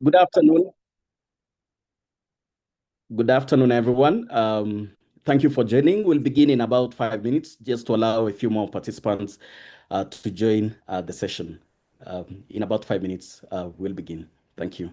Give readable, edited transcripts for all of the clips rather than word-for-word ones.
Good afternoon. Good afternoon, everyone. Thank you for joining. We'll begin in about 5 minutes, just to allow a few more participants to join the session. In about 5 minutes, we'll begin. Thank you.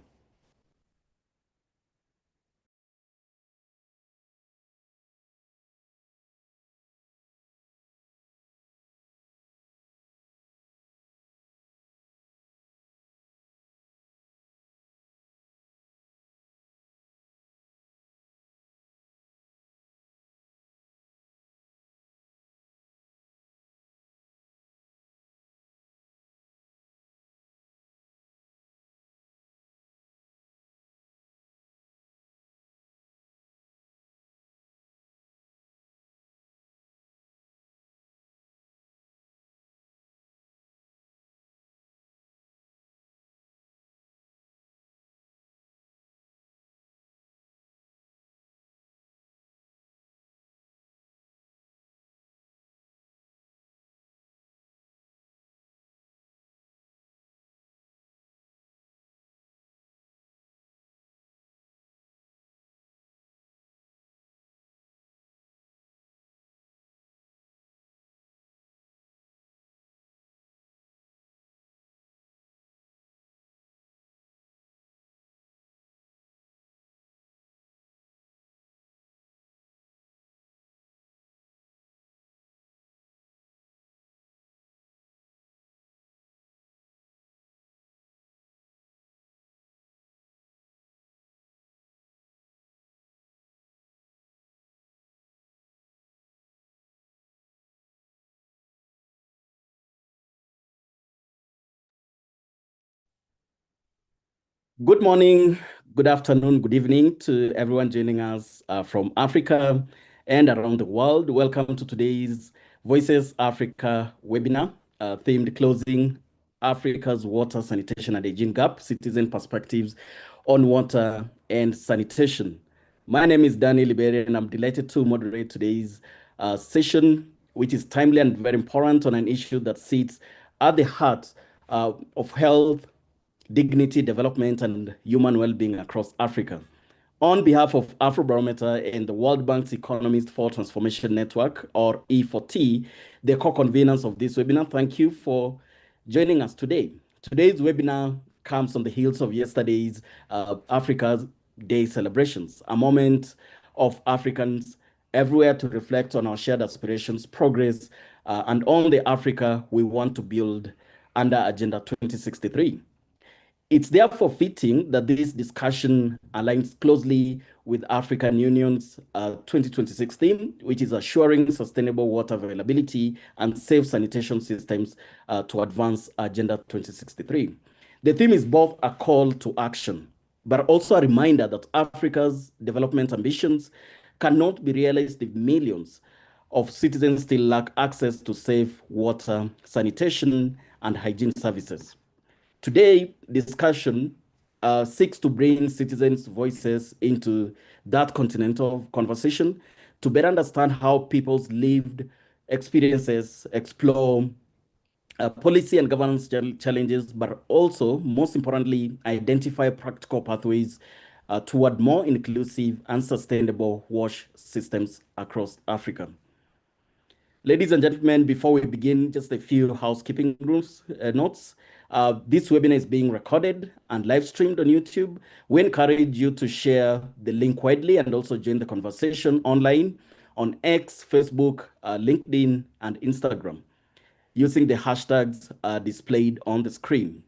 Good morning, good afternoon, good evening to everyone joining us from Africa and around the world. Welcome to today's Voices Africa webinar, themed Closing Africa's Water, Sanitation and Hygiene Gap, Citizen Perspectives on Water and Sanitation. My name is Daniel Liberi, and I'm delighted to moderate today's session, which is timely and very important on an issue that sits at the heart of health, dignity, development, and human well-being across Africa. On behalf of Afrobarometer and the World Bank's Economist for Transformation Network, or E4T, the co-conveners of this webinar, thank you for joining us today. Today's webinar comes on the heels of yesterday's Africa's Day celebrations, a moment of Africans everywhere to reflect on our shared aspirations, progress, and on the Africa we want to build under Agenda 2063. It's therefore fitting that this discussion aligns closely with African Union's 2026 theme, which is assuring sustainable water availability and safe sanitation systems to advance Agenda 2063. The theme is both a call to action, but also a reminder that Africa's development ambitions cannot be realized if millions of citizens still lack access to safe water, sanitation, and hygiene services. Today, discussion seeks to bring citizens' voices into that continental conversation to better understand how people's lived experiences explore policy and governance challenges, but also, most importantly, identify practical pathways toward more inclusive and sustainable wash systems across Africa. Ladies and gentlemen, before we begin, just a few housekeeping rules, notes. This webinar is being recorded and live streamed on YouTube. We encourage you to share the link widely and also join the conversation online on X, Facebook, LinkedIn, and Instagram using the hashtags displayed on the screen.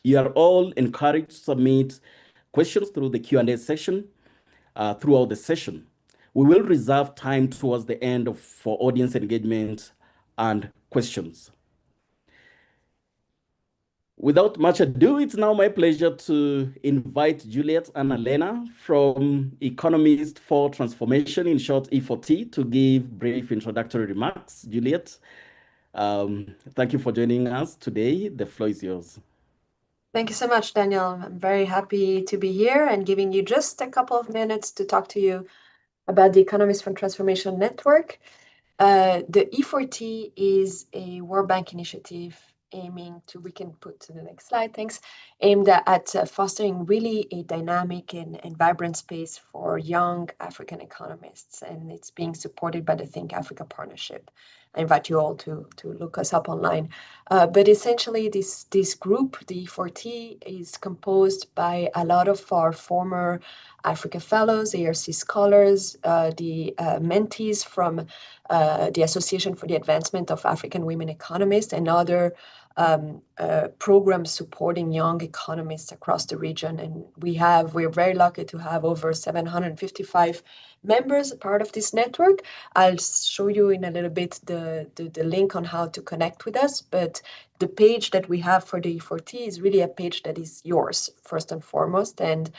You are all encouraged to submit questions through the Q&A section throughout the session. We will reserve time towards the end for audience engagement and questions. Without much ado, it's now my pleasure to invite Juliet and Elena from Economist for Transformation, in short E4T, to give brief introductory remarks. Juliet, thank you for joining us today. The floor is yours. Thank you so much, Daniel. I'm very happy to be here and giving you just a couple of minutes to talk to you about the Economist for Transformation Network. The E4T is a World Bank initiative aiming to, we can put to the next slide, thanks, aimed at fostering really a dynamic and vibrant space for young African economists. And it's being supported by the Think Africa Partnership. I invite you all to look us up online. But essentially, this group, the E4T, is composed by a lot of our former Africa Fellows, ARC scholars, the mentees from the Association for the Advancement of African Women Economists, and other programs supporting young economists across the region. And we're very lucky to have over 755 members, part of this network. I'll show you in a little bit the link on how to connect with us, but the page that we have for the E4T is really a page that is yours, first and foremost. And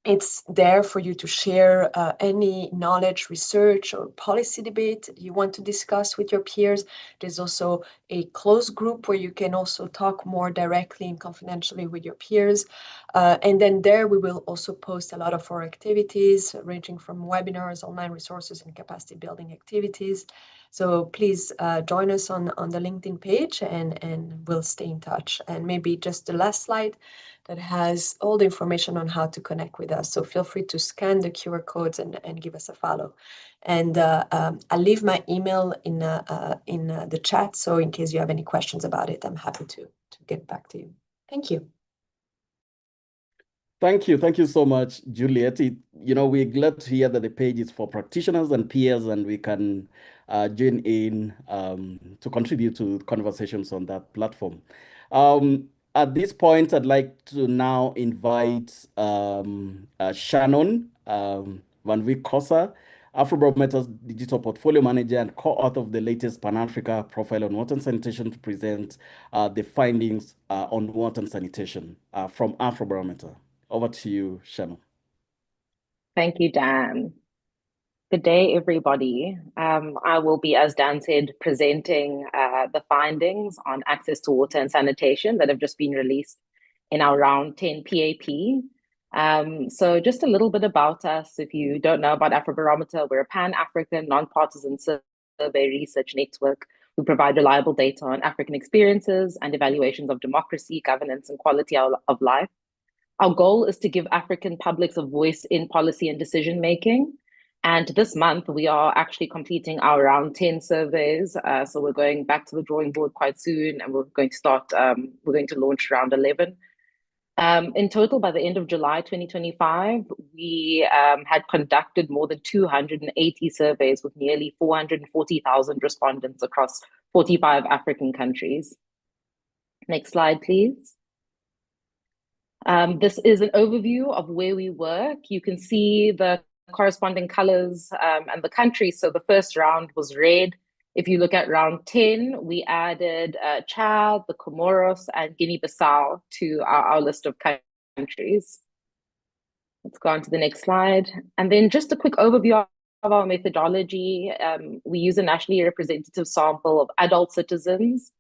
it's there for you to share any knowledge, research, or policy debate you want to discuss with your peers. There's also a closed group where you can also talk more directly and confidentially with your peers. And then there we will also post a lot of our activities, ranging from webinars, online resources, and capacity building activities. So please join us on the LinkedIn page, and we'll stay in touch. And maybe just the last slide that has all the information on how to connect with us. So feel free to scan the QR codes and give us a follow. And I'll leave my email in the chat. So in case you have any questions about it, I'm happy to get back to you. Thank you. Thank you. Thank you so much, Juliet. We're glad to hear that the page is for practitioners and peers, and we can join in to contribute to conversations on that platform. At this point, I'd like to now invite Shannon Van Wyk Kosa, Afrobarometer's digital portfolio manager and co-author of the latest Pan-Africa profile on water and sanitation, to present the findings on water and sanitation from Afrobarometer. Over to you, Shannon. Thank you, Dan. Good day, everybody. I will be, as Dan said, presenting the findings on access to water and sanitation that have just been released in our round 10 PAP. So just a little bit about us. If you don't know about Afrobarometer, we're a Pan-African non-partisan survey research network. We provide reliable data on African experiences and evaluations of democracy, governance, and quality of life. Our goal is to give African publics a voice in policy and decision-making. And this month, we are actually completing our round 10 surveys. So we're going back to the drawing board quite soon, and we're going to launch round 11. In total, by the end of July 2025, we had conducted more than 280 surveys with nearly 440,000 respondents across 45 African countries. Next slide, please. This is an overview of where we work. You can see the corresponding colors and the countries. So the first round was red. If you look at round 10, we added Chad, the Comoros, and Guinea-Bissau to our list of countries. Let's go on to the next slide. And then just a quick overview of our methodology. We use a nationally representative sample of adult citizens.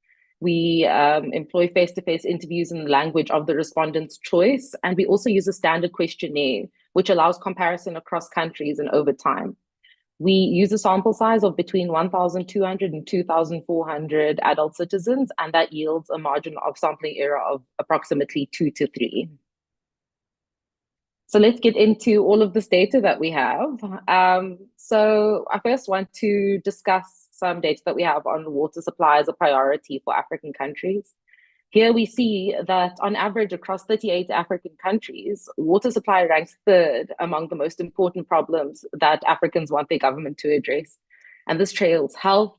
We employ face-to-face interviews in the language of the respondent's choice. And we also use a standard questionnaire, which allows comparison across countries and over time. We use a sample size of between 1,200 and 2,400 adult citizens, and that yields a margin of sampling error of approximately 2 to 3. So let's get into all of this data that we have. So I first want to discuss some data that we have on water supply as a priority for African countries. Here we see that on average across 38 African countries, water supply ranks third among the most important problems that Africans want their government to address. And this trails health,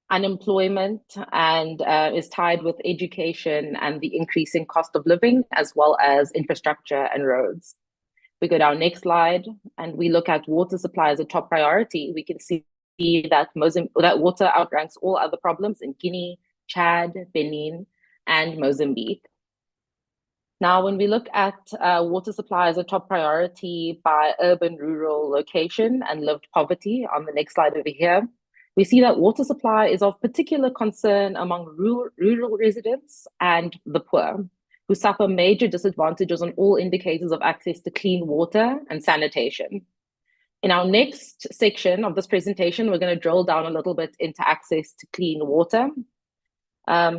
unemployment, and is tied with education and the increasing cost of living, as well as infrastructure and roads. We go down next slide and we look at water supply as a top priority. We can see that water outranks all other problems in Guinea, Chad, Benin, and Mozambique. Now, when we look at water supply as a top priority by urban, rural location and lived poverty on the next slide over here, we see that water supply is of particular concern among rural residents and the poor, who suffer major disadvantages on all indicators of access to clean water and sanitation. In our next section of this presentation, we're going to drill down a little bit into access to clean water.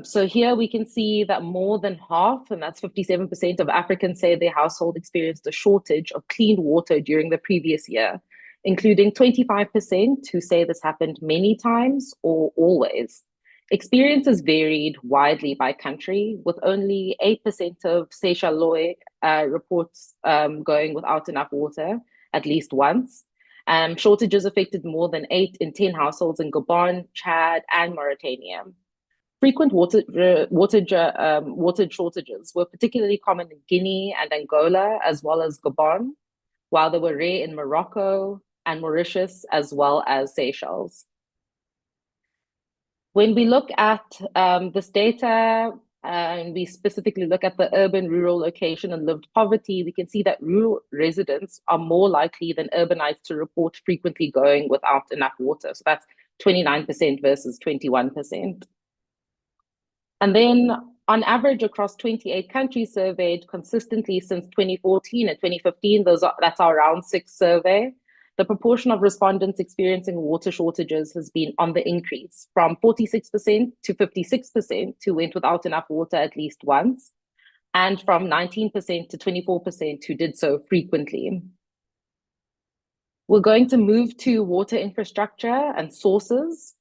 So here we can see that more than half, and that's 57% of Africans say their household experienced a shortage of clean water during the previous year, including 25% who say this happened many times or always. Experiences varied widely by country, with only 8% of Seychelles reports going without enough water at least once. Shortages affected more than 8 in 10 households in Gabon, Chad, and Mauritania. Frequent water shortages were particularly common in Guinea and Angola, as well as Gabon, while they were rare in Morocco and Mauritius, as well as Seychelles. When we look at this data, and we specifically look at the urban-rural location and lived poverty, we can see that rural residents are more likely than urbanites to report frequently going without enough water. So that's 29% versus 21%. And then on average across 28 countries surveyed consistently since 2014 and 2015, that's our round 6 survey, the proportion of respondents experiencing water shortages has been on the increase from 46% to 56% who went without enough water at least once, and from 19% to 24% who did so frequently. We're going to move to water infrastructure and sources.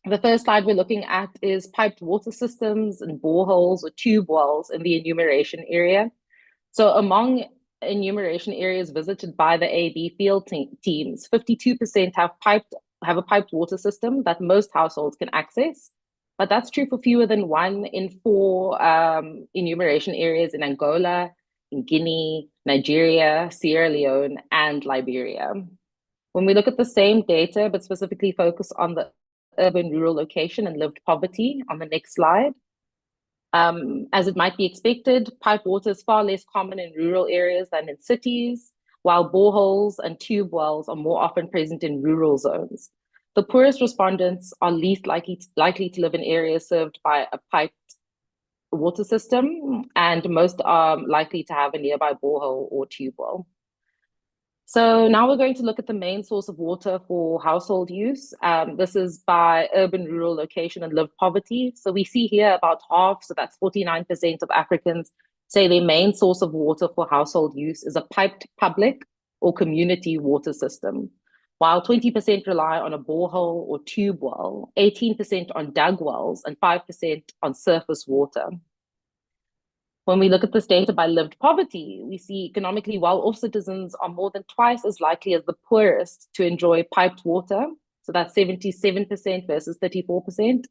The first slide we're looking at is piped water systems and boreholes or tube wells in the enumeration area. So among enumeration areas visited by the AB field teams, 52% have a piped water system that most households can access. But that's true for fewer than 1 in 4 enumeration areas in Angola, in Guinea, Nigeria, Sierra Leone, and Liberia. When we look at the same data, but specifically focus on the urban-rural location and lived poverty on the next slide. As it might be expected, pipe water is far less common in rural areas than in cities, while boreholes and tube wells are more often present in rural zones. The poorest respondents are least likely to live in areas served by a piped water system, and most are likely to have a nearby borehole or tube well. So now we're going to look at the main source of water for household use. This is by urban-rural location and lived poverty. So we see here about half, so that's 49% of Africans say their main source of water for household use is a piped public or community water system, while 20% rely on a borehole or tube well, 18% on dug wells, and 5% on surface water. When we look at this data by lived poverty, we see economically well-off citizens are more than twice as likely as the poorest to enjoy piped water. So that's 77% versus 34%.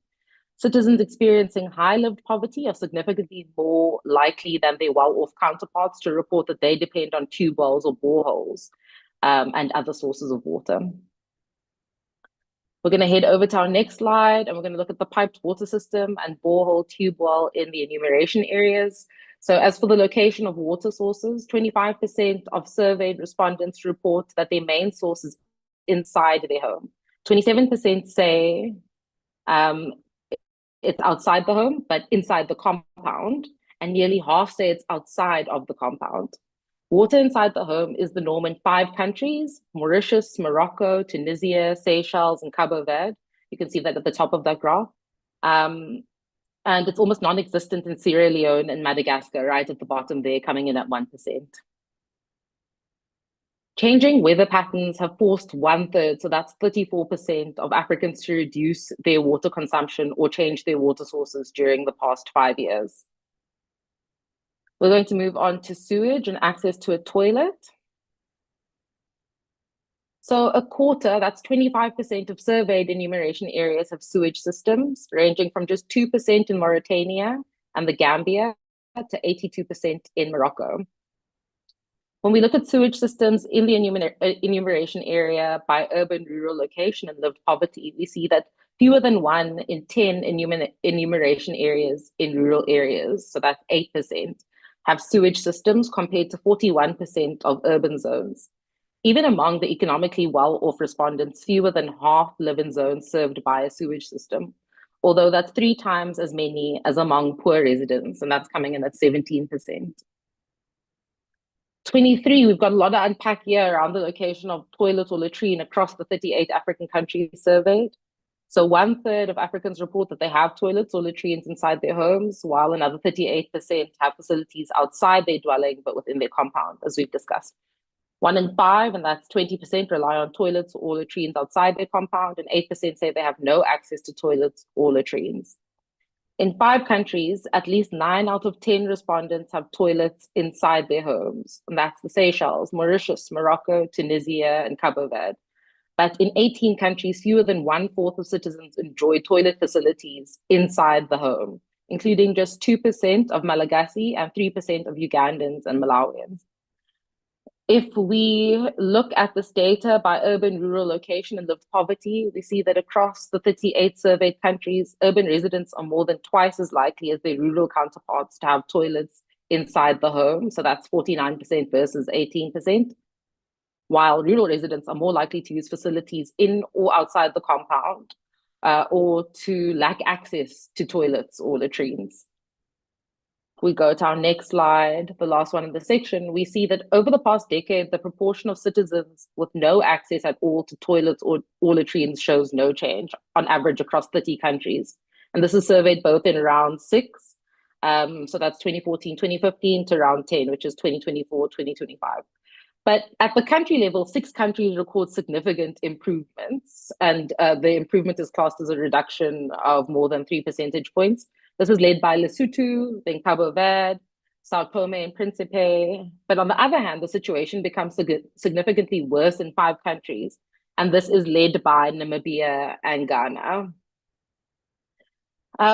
Citizens experiencing high lived poverty are significantly more likely than their well-off counterparts to report that they depend on tube wells or boreholes and other sources of water. We're going to head over to our next slide, and we're going to look at the piped water system and borehole tube well in the enumeration areas. So as for the location of water sources, 25% of surveyed respondents report that their main source is inside their home. 27% say it's outside the home, but inside the compound, and nearly half say it's outside of the compound. Water inside the home is the norm in 5 countries: Mauritius, Morocco, Tunisia, Seychelles, and Cabo Verde. You can see that at the top of that graph. And it's almost non-existent in Sierra Leone and Madagascar, right at the bottom there, coming in at 1%. Changing weather patterns have forced 1/3, so that's 34% of Africans to reduce their water consumption or change their water sources during the past 5 years. We're going to move on to sewage and access to a toilet. So a quarter, that's 25% of surveyed enumeration areas have sewage systems, ranging from just 2% in Mauritania and the Gambia to 82% in Morocco. When we look at sewage systems in the enumeration area by urban-rural location and lived poverty, we see that fewer than 1 in 10 enumeration areas in rural areas, so that's 8%, have sewage systems compared to 41% of urban zones. Even among the economically well-off respondents, fewer than half live in zones served by a sewage system, although that's 3 times as many as among poor residents, and that's coming in at 17%. 23, we've got a lot to unpack here around the location of toilet or latrine across the 38 African countries surveyed. So 1/3 of Africans report that they have toilets or latrines inside their homes, while another 38% have facilities outside their dwelling, but within their compound, as we've discussed. 1 in 5, and that's 20%, rely on toilets or latrines outside their compound, and 8% say they have no access to toilets or latrines. In 5 countries, at least 9 out of 10 respondents have toilets inside their homes, and that's the Seychelles, Mauritius, Morocco, Tunisia, and Cabo Verde. But in 18 countries, fewer than 1/4 of citizens enjoy toilet facilities inside the home, including just 2% of Malagasy and 3% of Ugandans and Malawians. If we look at this data by urban, rural location, and lived poverty, we see that across the 38 surveyed countries, urban residents are more than twice as likely as their rural counterparts to have toilets inside the home. So that's 49% versus 18%. While rural residents are more likely to use facilities in or outside the compound, or to lack access to toilets or latrines. We go to our next slide, the last one in the section, we see that over the past decade, the proportion of citizens with no access at all to toilets or latrines shows no change on average across 30 countries. And this is surveyed both in round 6, so that's 2014, 2015 to round 10, which is 2024, 2025. But at the country level, 6 countries record significant improvements, and the improvement is classed as a reduction of more than 3 percentage points. This is led by Lesotho, then Cabo Verde, Sao Tome and Principe. But on the other hand, the situation becomes significantly worse in 5 countries, and this is led by Namibia and Ghana.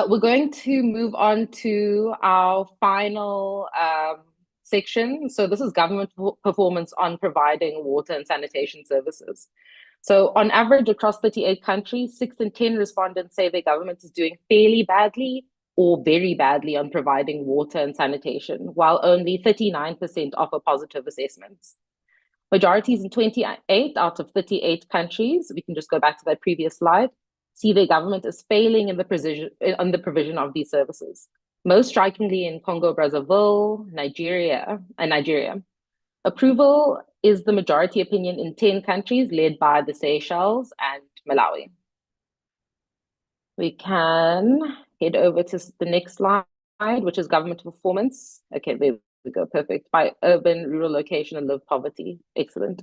We're going to move on to our final section. So this is government performance on providing water and sanitation services. So on average, across 38 countries, 6 in 10 respondents say their government is doing fairly badly or very badly on providing water and sanitation, while only 39% offer positive assessments. Majorities in 28 out of 38 countries, we can just go back to that previous slide, see their government is failing in the provision of these services. Most strikingly in Congo, Brazzaville, Nigeria. Approval is the majority opinion in 10 countries, led by the Seychelles and Malawi. We can head over to the next slide, which is government performance. Okay, there we go, perfect. By urban, rural location, and lived poverty. Excellent.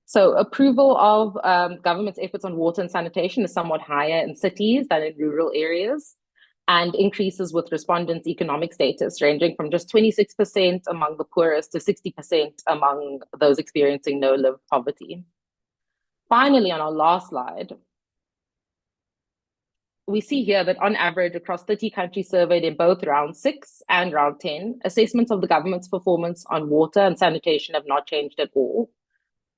So approval of government's efforts on water and sanitation is somewhat higher in cities than in rural areas, and increases with respondents' economic status, ranging from just 26% among the poorest to 60% among those experiencing no lived poverty. Finally, on our last slide, we see here that on average, across 30 countries surveyed in both round 6 and round 10, assessments of the government's performance on water and sanitation have not changed at all.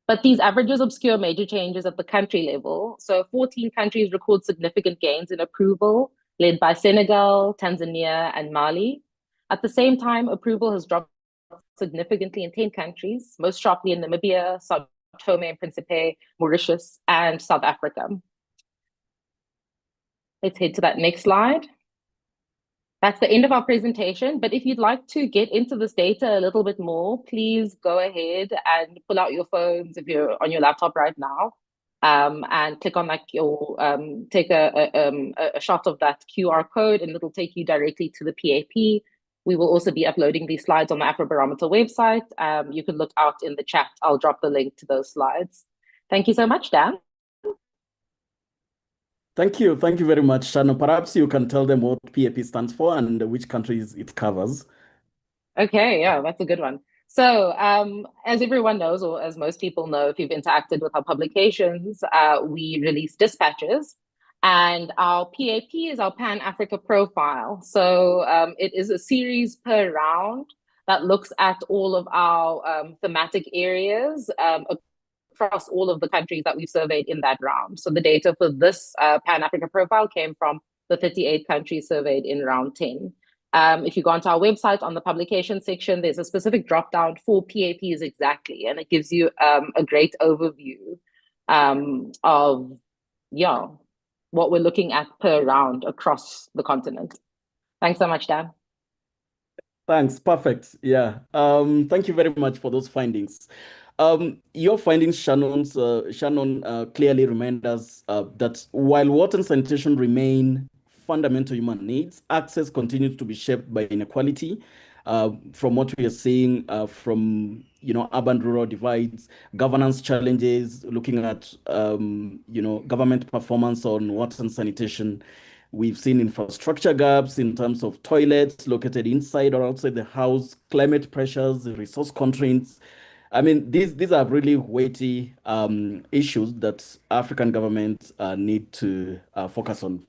But these averages obscure major changes at the country level. So 14 countries record significant gains in approval, led by Senegal, Tanzania, and Mali. At the same time, approval has dropped significantly in 10 countries, most sharply in Namibia, Sao Tome and Principe, Mauritius, and South Africa. Let's head to that next slide. That's the end of our presentation, but if you'd like to get into this data a little bit more, please go ahead and pull out your phones if you're on your laptop right now, and click on like your, take a shot of that QR code, and it'll take you directly to the PAP. We will also be uploading these slides on the Afrobarometer website. You can look out in the chat. I'll drop the link to those slides. Thank you so much, Dan. Thank you very much, Shano. Perhaps you can tell them what PAP stands for and which countries it covers. Okay, yeah, that's a good one. So as everyone knows, or as most people know, if you've interacted with our publications, we release dispatches, and our PAP is our Pan-Africa profile. So it is a series per round that looks at all of our thematic areas across all of the countries that we've surveyed in that round. So the data for this Pan-Africa profile came from the 38 countries surveyed in round 10. If you go onto our website on the publication section, there's a specific drop-down for PAPs exactly, and it gives you a great overview of what we're looking at per round across the continent. Thanks so much, Dan. Thanks, perfect. Yeah, thank you very much for those findings. Your findings, Shannon, clearly remind us that while water and sanitation remain fundamental human needs, access continues to be shaped by inequality. From what we are seeing from urban-rural divides, governance challenges, looking at government performance on water and sanitation. We've seen infrastructure gaps in terms of toilets located inside or outside the house, climate pressures, resource constraints. I mean, these are really weighty issues that African governments need to focus on.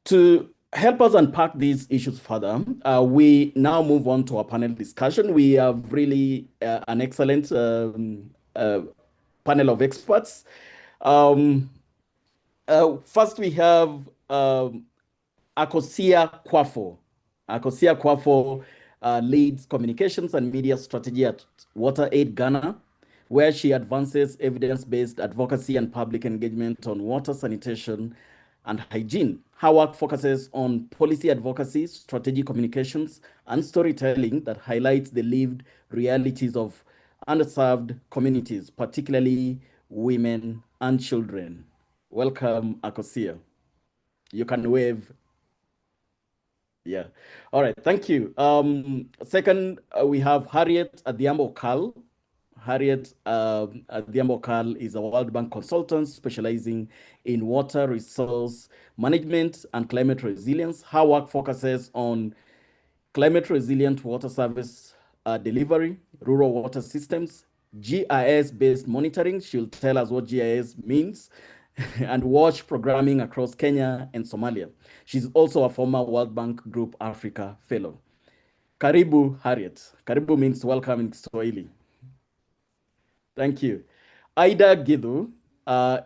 To help us unpack these issues further, we now move on to our panel discussion. We have really an excellent panel of experts. First, we have Akosia Kwafo. Akosia Kwafo leads communications and media strategy at WaterAid Ghana, where she advances evidence-based advocacy and public engagement on water sanitation and hygiene. Her work focuses on policy advocacy, strategic communications, and storytelling that highlights the lived realities of underserved communities, particularly women and children. Welcome, Akosia. You can wave. Yeah. All right. Thank you. Second, we have Harriet Adhiambo-Kal. Harriet Adhiambo-Kal is a World Bank consultant specializing in water resource management and climate resilience. Her work focuses on climate resilient water service delivery, rural water systems, GIS-based monitoring. She'll tell us what GIS means, and watch programming across Kenya and Somalia. She's also a former World Bank Group Africa Fellow. Karibu, Harriet. Karibu means welcome in Kiswahili. Thank you. Ida Gidu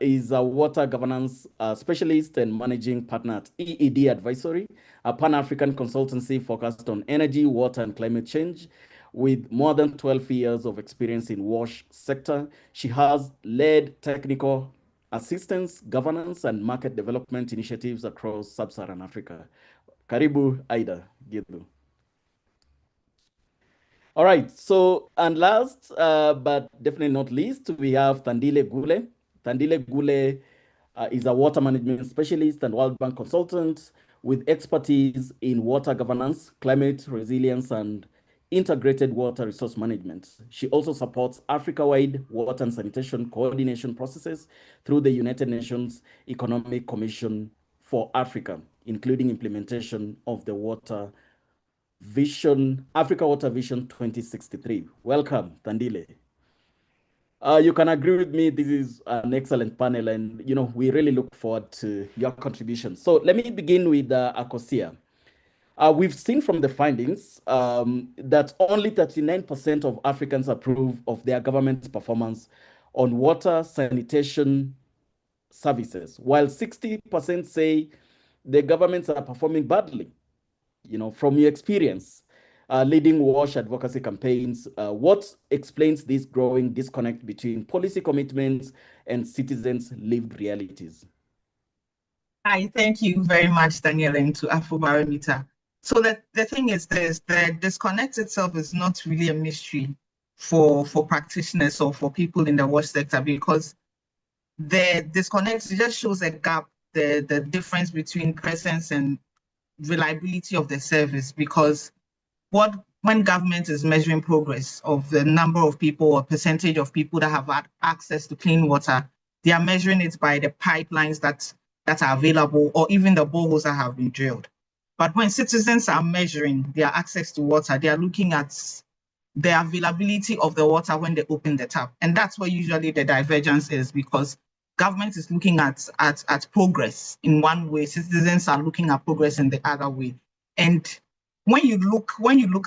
is a water governance specialist and managing partner at EED Advisory, a Pan-African consultancy focused on energy, water, and climate change. With more than 12 years of experience in WASH sector, she has led technical assistance, governance, and market development initiatives across sub-Saharan Africa. Karibu, Ida Gidu. All right, so, and last, but definitely not least, we have Thandile Gule. Thandile Gule is a water management specialist and World Bank consultant with expertise in water governance, climate resilience, and integrated water resource management. She also supports Africa-wide water and sanitation coordination processes through the United Nations Economic Commission for Africa, including implementation of the Water Vision, Africa Water Vision 2063. Welcome, Thandile. You can agree with me, this is an excellent panel, and we really look forward to your contribution. So let me begin with Akosia. We've seen from the findings that only 39% of Africans approve of their government's performance on water sanitation services, while 60% say the governments are performing badly. From your experience leading WASH advocacy campaigns, what explains this growing disconnect between policy commitments and citizens' lived realities? Hi, thank you very much, Daniel, and to Afrobarometer. So the thing is this, the disconnect itself is not really a mystery for practitioners or for people in the WASH sector, because the disconnect just shows a gap, the difference between presence and reliability of the service, because when government is measuring progress of the number of people or percentage of people that have had access to clean water, they are measuring it by the pipelines that are available or even the boreholes that have been drilled. But when citizens are measuring their access to water, they are looking at the availability of the water when they open the tap. And that's where usually the divergence is, because government is looking at progress in one way, citizens are looking at progress in the other way. And when you look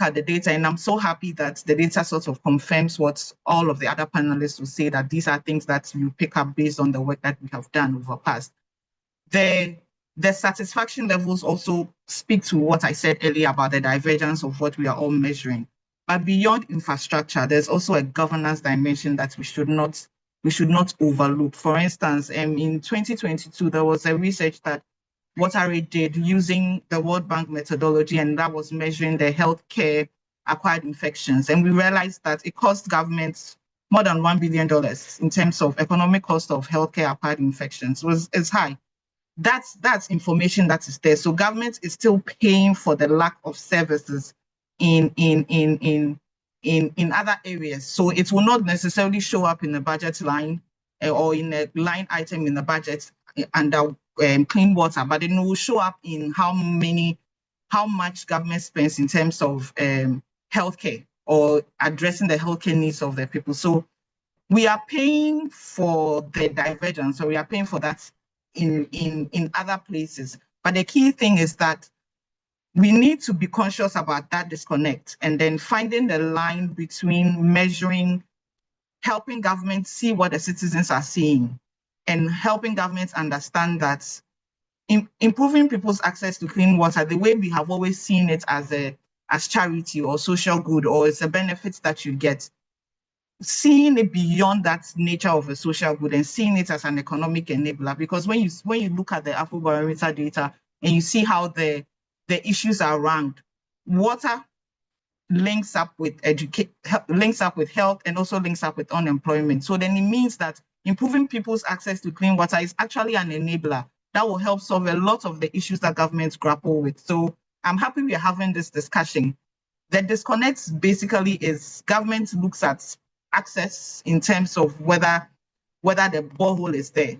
at the data, and I'm so happy that the data sort of confirms what all of the other panelists will say, that these are things that you pick up based on the work that we have done over past. The satisfaction levels also speak to what I said earlier about the divergence of what we are all measuring. But beyond infrastructure, there's also a governance dimension that we should not overlook. For instance, in 2022, there was a research that WaterAid did using the World Bank methodology, and that was measuring the healthcare acquired infections. And we realized that it cost governments more than $1 billion in terms of economic cost of healthcare-acquired infections is high. That's information that is there. So government is still paying for the lack of services in other areas. So it will not necessarily show up in the budget line or in a line item in the budget under clean water, but it will show up in how much government spends in terms of healthcare or addressing the healthcare needs of the people. So we are paying for the divergence, so we are paying for that in other places. But the key thing is that we need to be conscious about that disconnect and then finding the line between measuring, helping government see what the citizens are seeing, and helping governments understand that improving people's access to clean water, the way we have always seen it as charity or social good, or it's a benefit that you get, seeing it beyond that nature of a social good and seeing it as an economic enabler. Because when you look at the Afrobarometer data and you see how the issues are ranked, water links up with health, and also links up with unemployment. So then it means that improving people's access to clean water is actually an enabler that will help solve a lot of the issues that governments grapple with. So I'm happy we are having this discussion. The disconnect basically is government looks at access in terms of whether the borehole is there,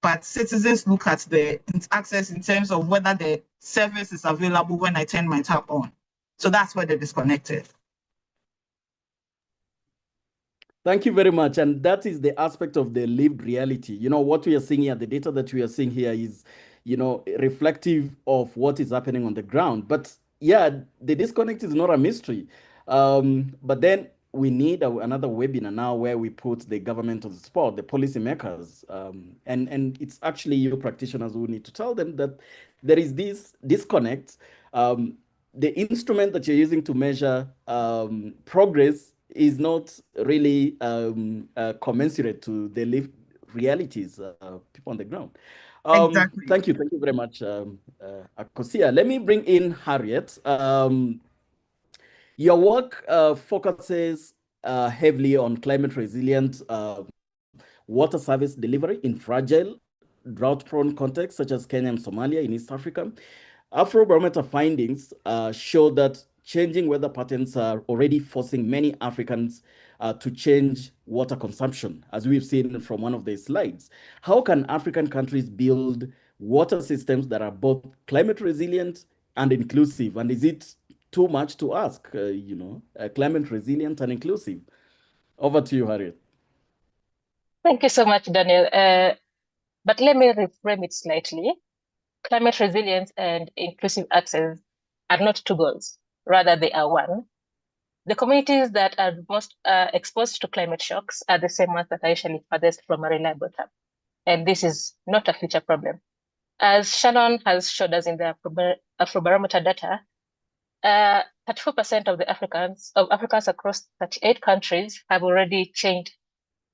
but citizens look at the access in terms of whether the service is available when I turn my tap on. So that's where the disconnect is. Thank you very much. And that is the aspect of the lived reality. What we are seeing here, the data that we are seeing here is, reflective of what is happening on the ground. But yeah, the disconnect is not a mystery. But then we need another webinar now where we put the government on the spot, the policymakers. And it's actually you practitioners who need to tell them that there is this disconnect. The instrument that you're using to measure progress is not really commensurate to the lived realities, people on the ground. Exactly. Thank you very much, Akosia. Let me bring in Harriet. Your work focuses heavily on climate resilient water service delivery in fragile, drought-prone contexts such as Kenya and Somalia in East Africa. Afrobarometer findings show that changing weather patterns are already forcing many Africans to change water consumption, as we've seen from one of the slides. How can African countries build water systems that are both climate resilient and inclusive? And is it too much to ask, climate resilient and inclusive? Over to you, Harriet. Thank you so much, Daniel. But let me reframe it slightly. Climate resilience and inclusive access are not two goals. Rather, they are one. The communities that are most exposed to climate shocks are the same ones that are usually farthest from a reliable tap. And this is not a future problem. As Shannon has showed us in the Afrobarometer data, 34% of Africans across 38 countries have already changed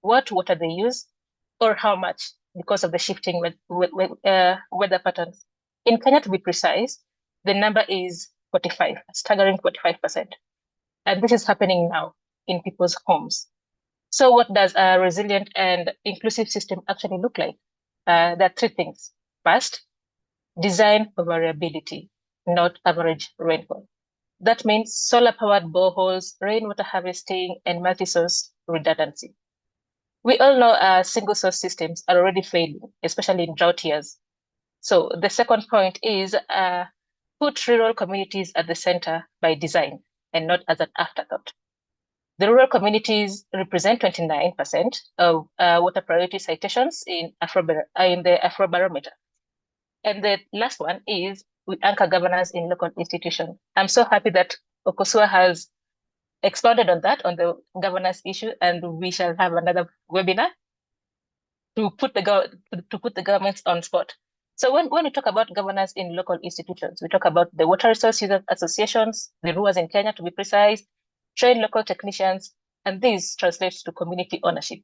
what water they use or how much because of the shifting weather patterns. In Kenya, to be precise, the number is 45, a staggering 45%. And this is happening now in people's homes. So what does a resilient and inclusive system actually look like? There are three things. First, design for variability, not average rainfall. That means solar-powered boreholes, rainwater harvesting, and multi-source redundancy. We all know single-source systems are already failing, especially in drought years. So the second point is put rural communities at the center by design and not as an afterthought. The rural communities represent 29% of water priority citations in the Afrobarometer. And the last one is we anchor governance in local institutions. I'm so happy that Okosua has expounded on that, on the governance issue, and we shall have another webinar to put the governments on spot. So when we talk about governance in local institutions, we talk about the water resource users associations, the RUAs in Kenya to be precise, train local technicians, and this translates to community ownership.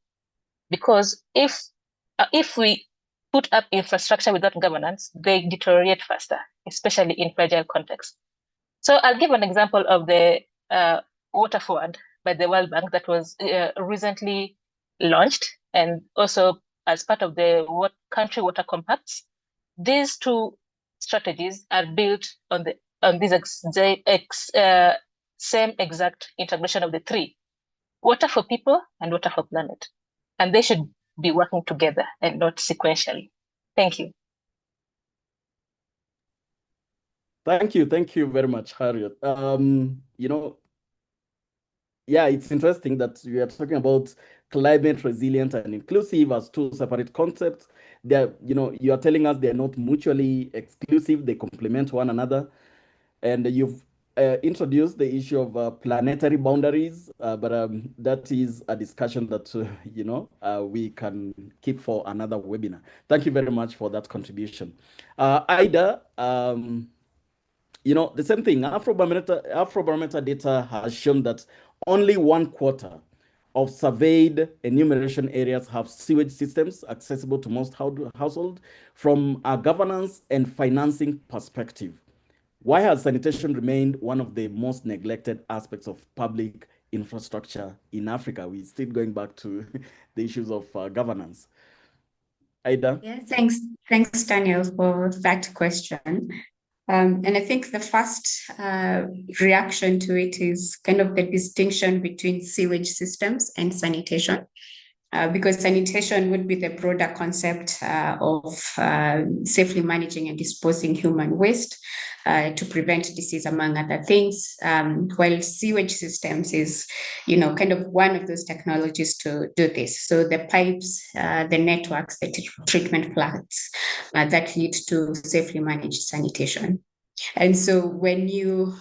Because if we put up infrastructure without governance, they deteriorate faster, especially in fragile contexts. So I'll give an example of the water forward by the World Bank that was recently launched, and also as part of the country water compacts. These two strategies are built on this same exact integration of the three: water for people and water for planet. And they should be working together and not sequentially. Thank you. Thank you very much, Harriet. Yeah, it's interesting that we are talking about climate resilient and inclusive as two separate concepts. They're, you are telling us they're not mutually exclusive, they complement one another. And you've introduced the issue of planetary boundaries, but that is a discussion that, we can keep for another webinar. Thank you very much for that contribution. Ida, the same thing, Afrobarometer data has shown that only 1/4 of surveyed enumeration areas have sewage systems accessible to most households from a governance and financing perspective. Why has sanitation remained one of the most neglected aspects of public infrastructure in Africa? We're still going back to the issues of governance. Ida? Yeah, thanks, Daniel, for that question. And I think the first reaction to it is kind of the distinction between sewage systems and sanitation. Because sanitation would be the broader concept of safely managing and disposing human waste to prevent disease, among other things, while sewage systems is, kind of one of those technologies to do this. So the pipes, the networks, the treatment plants that lead to safely managed sanitation. And so when you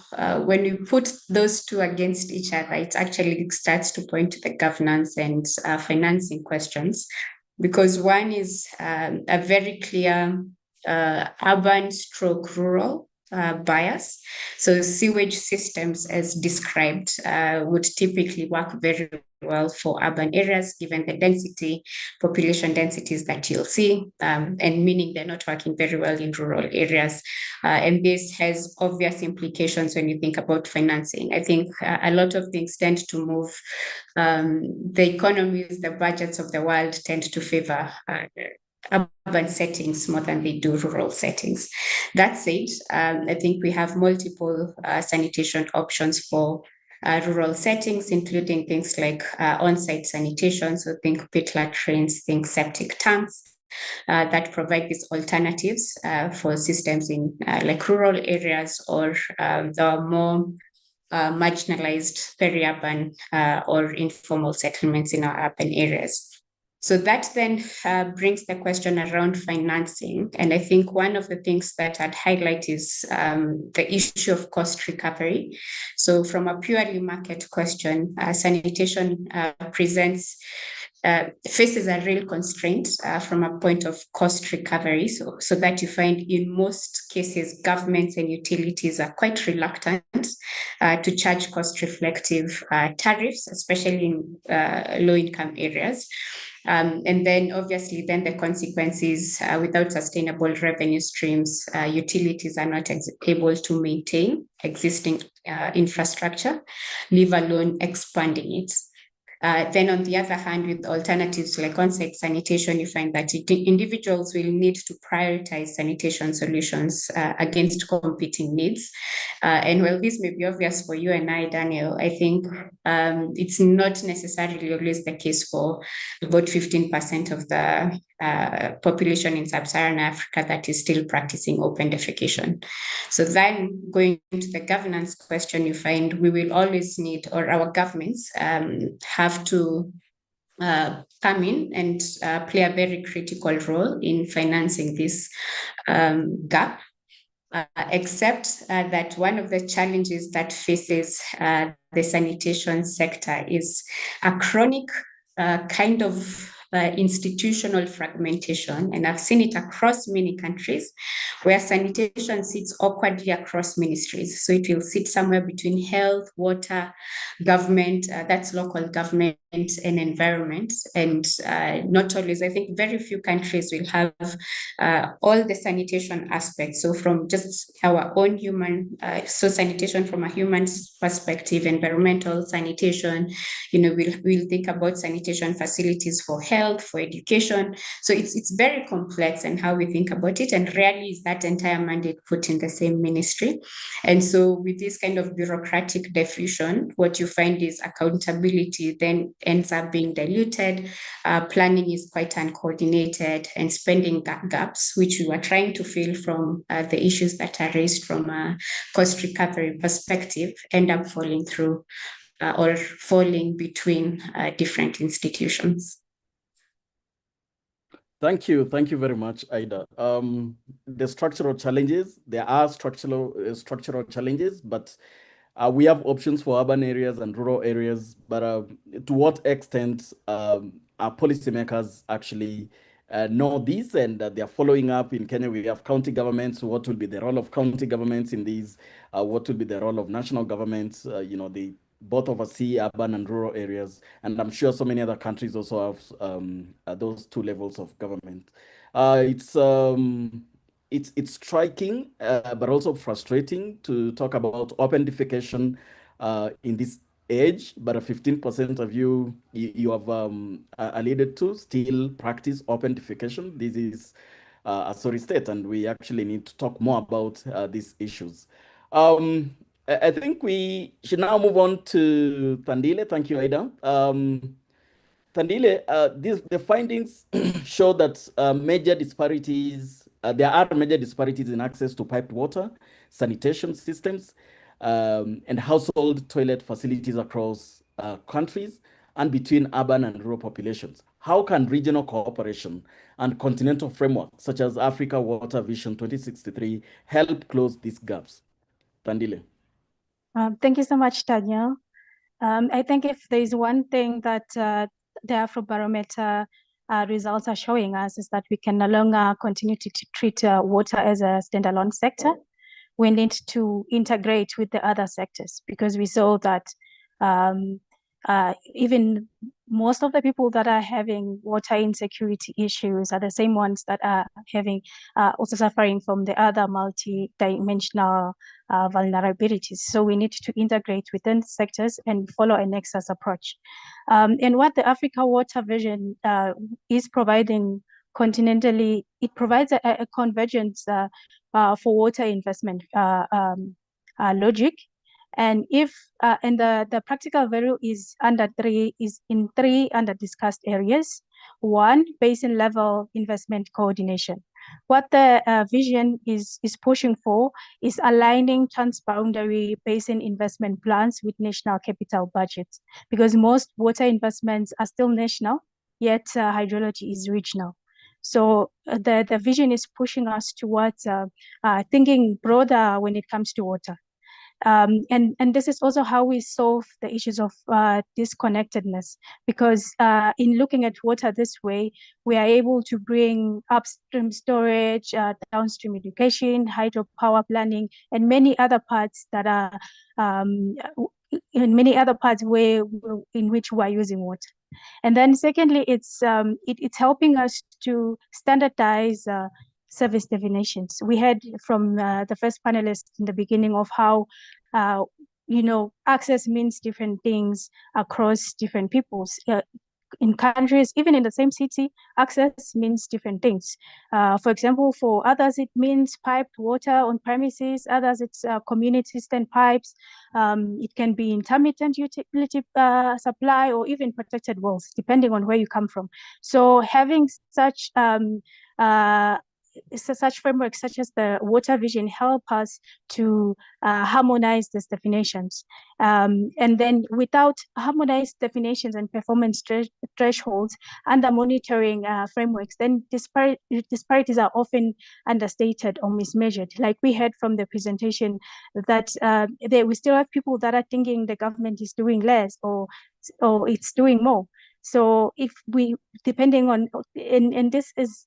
put those two against each other, it actually starts to point to the governance and financing questions, because one is a very clear urban/rural bias. So sewage systems, as described, would typically work very well for urban areas, given the population densities that you'll see, and meaning they're not working very well in rural areas. And this has obvious implications when you think about financing. I think a lot of things tend to move. The economies, the budgets of the world tend to favor urban settings more than they do rural settings. That said, I think we have multiple sanitation options for rural settings, including things like on-site sanitation. So think pit latrines, think septic tanks. That provide these alternatives for systems in like rural areas or the more marginalized peri-urban or informal settlements in our urban areas. So that then brings the question around financing. And I think one of the things that I'd highlight is the issue of cost recovery. So from a purely market question, sanitation faces a real constraint from a point of cost recovery. So that you find in most cases, governments and utilities are quite reluctant to charge cost-reflective tariffs, especially in low-income areas. And then obviously the consequences, without sustainable revenue streams, utilities are not able to maintain existing infrastructure, leave alone expanding it. Then on the other hand, with alternatives like on-site sanitation, you find that individuals will need to prioritize sanitation solutions against competing needs. And while this may be obvious for you and I, Daniel, I think it's not necessarily always the case for about 15% of the population in sub-Saharan Africa that is still practicing open defecation. So then going into the governance question, you find we will always need, or our governments have to come in and play a very critical role in financing this gap. Except that one of the challenges that faces the sanitation sector is a chronic kind of institutional fragmentation, and I've seen it across many countries, where sanitation sits awkwardly across ministries. So it will sit somewhere between health, water, government, that's local government and environment. And not always, I think very few countries will have all the sanitation aspects. So from just our own human, so sanitation from a human perspective, environmental sanitation, we'll think about sanitation facilities for health, for education. So it's very complex and how we think about it, and rarely is that entire mandate put in the same ministry. And so with this kind of bureaucratic diffusion, what you find is accountability then ends up being diluted, planning is quite uncoordinated, and spending gaps, which we were trying to fill from the issues that are raised from a cost recovery perspective, end up falling through or falling between different institutions. Thank you very much, Aida. The structural challenges, there are structural challenges, but we have options for urban areas and rural areas. But to what extent our policymakers actually know this, and they are following up? In Kenya, we have county governments. What will be the role of county governments in these? What will be the role of national governments? They both oversee urban and rural areas, and I'm sure so many other countries also have those two levels of government. It's striking, but also frustrating to talk about open defecation in this age. But 15% of you have alluded to still practice open defecation. This is a sorry state, and we actually need to talk more about these issues. I think we should now move on to Tandile. Thank you, Aida. Tandile, the findings show that there are major disparities in access to piped water, sanitation systems, and household toilet facilities across countries and between urban and rural populations. How can regional cooperation and continental frameworks such as Africa Water Vision 2063 help close these gaps? Tandile. Thank you so much, Daniel. I think if there is one thing that the Afrobarometer results are showing us, is that we can no longer continue to treat water as a standalone sector. We need to integrate with the other sectors, because we saw that even most of the people that are having water insecurity issues are the same ones that are having also suffering from the other multi-dimensional vulnerabilities. So we need to integrate within sectors and follow a nexus approach. And what the Africa Water Vision is providing continentally, it provides a convergence for water investment logic. And if and the practical value is in three under discussed areas. One, basin level investment coordination. What the vision is pushing for is aligning transboundary basin investment plans with national capital budgets, because most water investments are still national, yet hydrology is regional. So the vision is pushing us towards thinking broader when it comes to water. And this is also how we solve the issues of disconnectedness, because in looking at water this way, we are able to bring upstream storage, downstream education, hydropower planning, and many other parts that are in which we are using water. And then secondly, it's helping us to standardize service definitions. We heard from the first panelist in the beginning of how access means different things across different peoples. In countries, even in the same city, access means different things. For example, for others, it means piped water on premises. Others, it's community stand pipes. It can be intermittent utility supply, or even protected wells, depending on where you come from. So having such frameworks such as the water vision help us to harmonize these definitions. And then without harmonized definitions and performance thresholds and the monitoring frameworks, then disparities are often understated or mismeasured. Like we heard from the presentation that we still have people that are thinking the government is doing less or it's doing more. So if we, depending on, and this is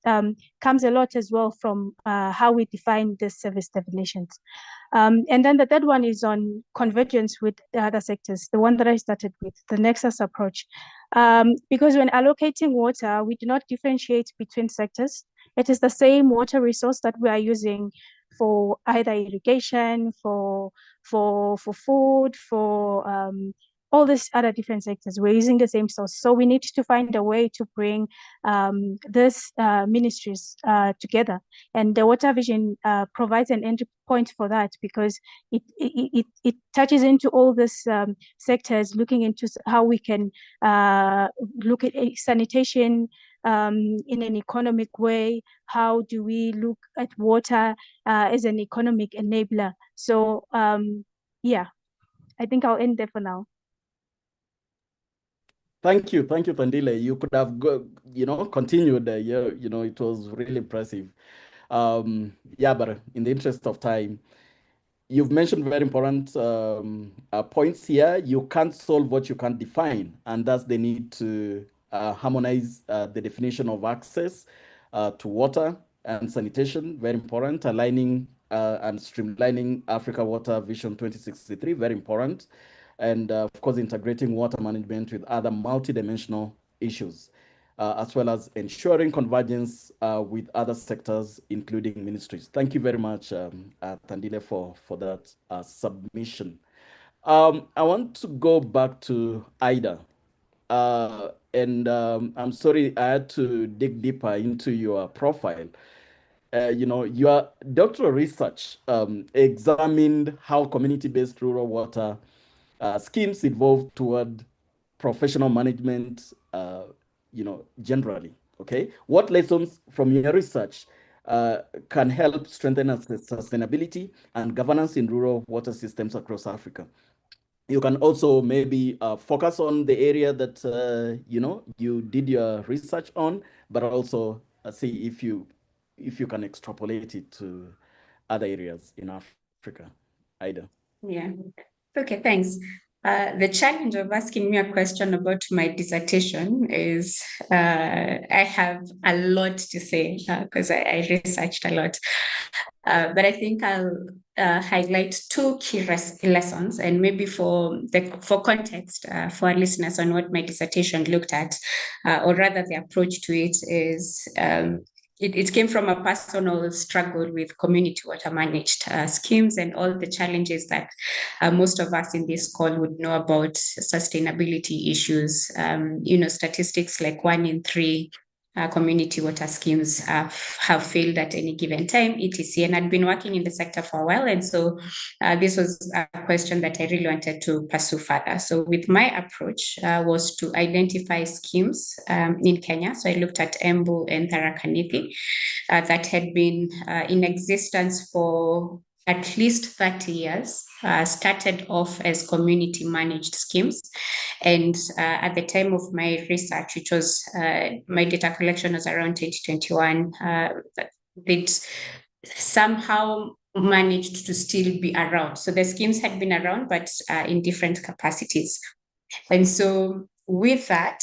comes a lot as well from how we define the service definitions. And then the third one is on convergence with the other sectors, the one that I started with, the nexus approach. Because when allocating water, we do not differentiate between sectors. It is the same water resource that we are using for either irrigation, for food, for all these other different sectors. We're using the same source. So we need to find a way to bring these ministries together. And the Water Vision provides an entry point for that, because it touches into all these sectors, looking into how we can look at sanitation in an economic way. How do we look at water as an economic enabler? So yeah, I think I'll end there for now. Thank you, Tandile. You could have continued. It was really impressive. Yeah, but in the interest of time, you've mentioned very important points here. You can't solve what you can't define, and that's the need to harmonize the definition of access to water and sanitation. Very important. Aligning and streamlining Africa Water Vision 2063. Very important. And of course, integrating water management with other multidimensional issues, as well as ensuring convergence with other sectors, including ministries. Thank you very much, Tandile, for that submission. I want to go back to Ida. And I'm sorry, I had to dig deeper into your profile. Your doctoral research examined how community-based rural water schemes evolve toward professional management, generally. Okay, what lessons from your research can help strengthen sustainability and governance in rural water systems across Africa? You can also maybe focus on the area that you did your research on, but also see if you can extrapolate it to other areas in Africa. Ida. Yeah. Okay, thanks. The challenge of asking me a question about my dissertation is I have a lot to say because I researched a lot. But I think I'll highlight two key lessons, and maybe for context for our listeners on what my dissertation looked at, or rather the approach to it is it came from a personal struggle with community water managed schemes and all the challenges that most of us in this call would know about sustainability issues. Statistics like 1 in 3 community water schemes have failed at any given time, etc. And I'd been working in the sector for a while. And so this was a question that I really wanted to pursue further. So with my approach was to identify schemes in Kenya. So I looked at Embu and Tharaka Nithi that had been in existence for at least 30 years, started off as community managed schemes. And at the time of my research, which was my data collection was around 2021, it somehow managed to still be around. So the schemes had been around, but in different capacities. And so with that,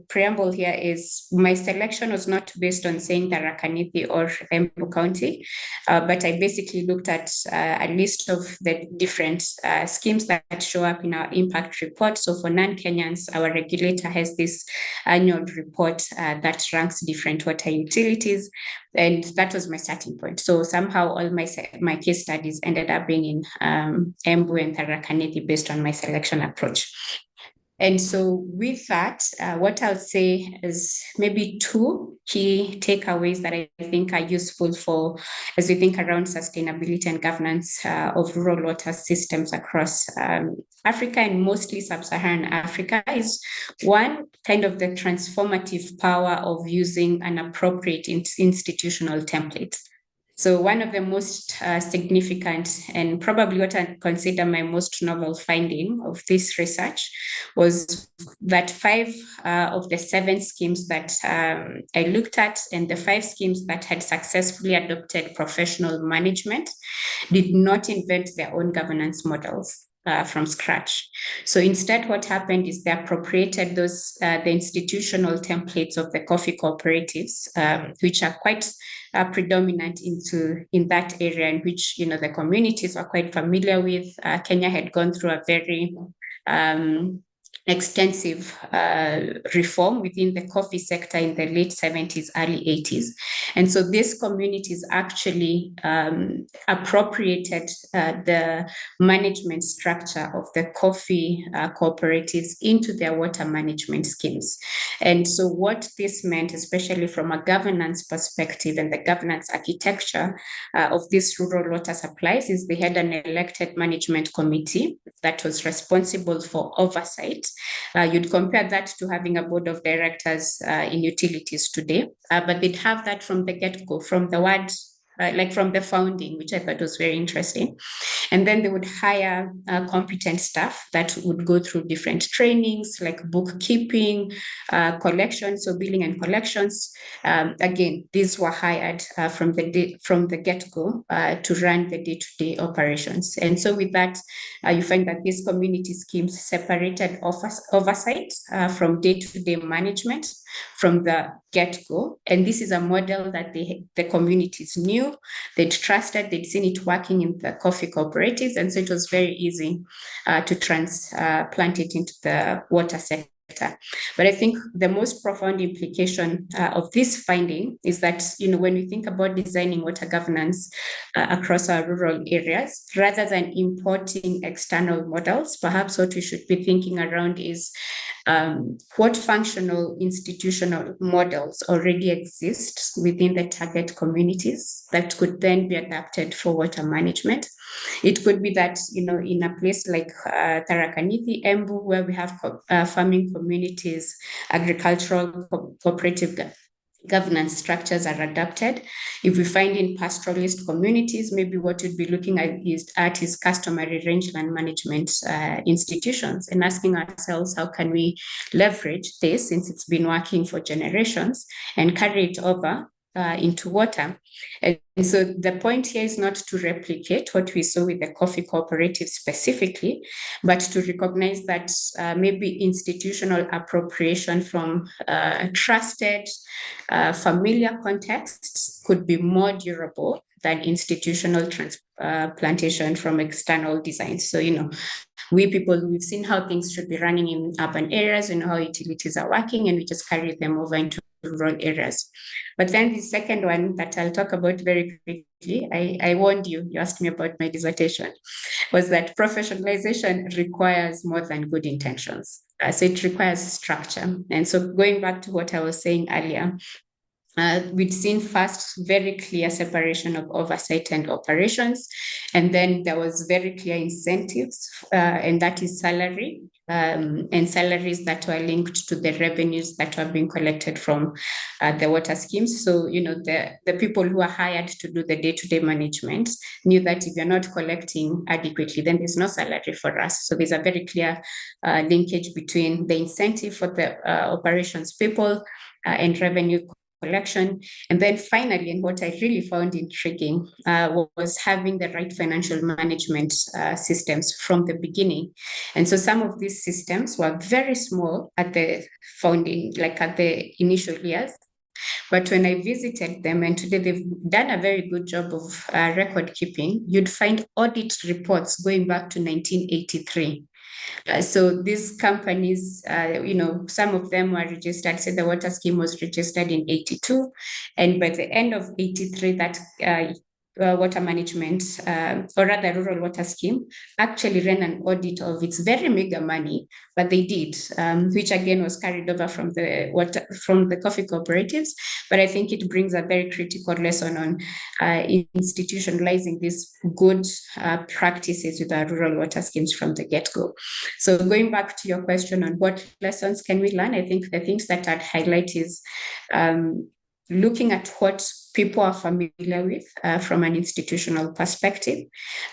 preamble here is my selection was not based on saying Tharaka Nithi or Embu County, but I basically looked at a list of the different schemes that show up in our impact report. So for non-Kenyans, our regulator has this annual report that ranks different water utilities, and that was my starting point. So somehow all my case studies ended up being in Embu and Tharaka Nithi based on my selection approach. And so with that, what I'll say is maybe two key takeaways that I think are useful for as we think around sustainability and governance of rural water systems across Africa and mostly sub-Saharan Africa is one, kind of the transformative power of using an appropriate institutional template. So one of the most significant and probably what I consider my most novel finding of this research was that 5 of the 7 schemes that I looked at and the 5 schemes that had successfully adopted professional management did not invent their own governance models. from scratch. So instead, what happened is they appropriated those the institutional templates of the coffee cooperatives, which are quite predominant in that area, in which the communities are quite familiar with. Kenya had gone through a very extensive reform within the coffee sector in the late 70s, early 80s. And so these communities actually appropriated the management structure of the coffee cooperatives into their water management schemes. And so what this meant, especially from a governance perspective and the governance architecture of these rural water supplies, is they had an elected management committee that was responsible for oversight. You'd compare that to having a board of directors in utilities today, but they'd have that from the get-go, from the word, like from the founding, which I thought was very interesting. And then they would hire competent staff that would go through different trainings like bookkeeping, collections, so billing and collections. Again, these were hired from the get-go to run the day-to-day operations. And so with that, you find that these community schemes separated oversight from day-to-day management from the get-go. And this is a model that the communities knew, they'd trusted, they'd seen it working in the coffee cooperatives. And so it was very easy to transplant it into the water sector. But I think the most profound implication of this finding is that, when we think about designing water governance across our rural areas, rather than importing external models, perhaps what we should be thinking around is what functional institutional models already exist within the target communities that could then be adapted for water management. It could be that, in a place like Tharaka Nithi, Embu, where we have farming communities, agricultural cooperative governance structures are adapted. If we find in pastoralist communities, maybe what you'd be looking at is customary rangeland management institutions, and asking ourselves, how can we leverage this, since it's been working for generations, and carry it over into water. And so the point here is not to replicate what we saw with the coffee cooperative specifically, but to recognize that maybe institutional appropriation from trusted, familiar contexts could be more durable than institutional transplantation from external designs. So, we've seen how things should be running in urban areas, how utilities are working, and we just carry them over into rural areas. But then the second one that I'll talk about very quickly, I warned you asked me about my dissertation, was that professionalization requires more than good intentions. So it requires structure. And so going back to what I was saying earlier, we'd seen first very clear separation of oversight and operations, and then there was very clear incentives, and that is salary, and salaries that were linked to the revenues that were being collected from the water schemes. So, the people who are hired to do the day-to-day management knew that if you're not collecting adequately, then there's no salary for us. So there's a very clear linkage between the incentive for the operations people and revenue collection. And then finally, and what I really found intriguing was having the right financial management systems from the beginning. And so some of these systems were very small at the founding, like at the initial years. But when I visited them, and today they've done a very good job of record keeping, you'd find audit reports going back to 1983. So these companies, some of them were registered, say the water scheme was registered in 82. And by the end of 83, that water management, or rather rural water scheme, actually ran an audit of its very meager money, but they did, which again was carried over from the coffee cooperatives. But I think it brings a very critical lesson on institutionalizing these good practices with our rural water schemes from the get-go. So going back to your question on what lessons can we learn, I think the things that I'd highlight is looking at what people are familiar with from an institutional perspective,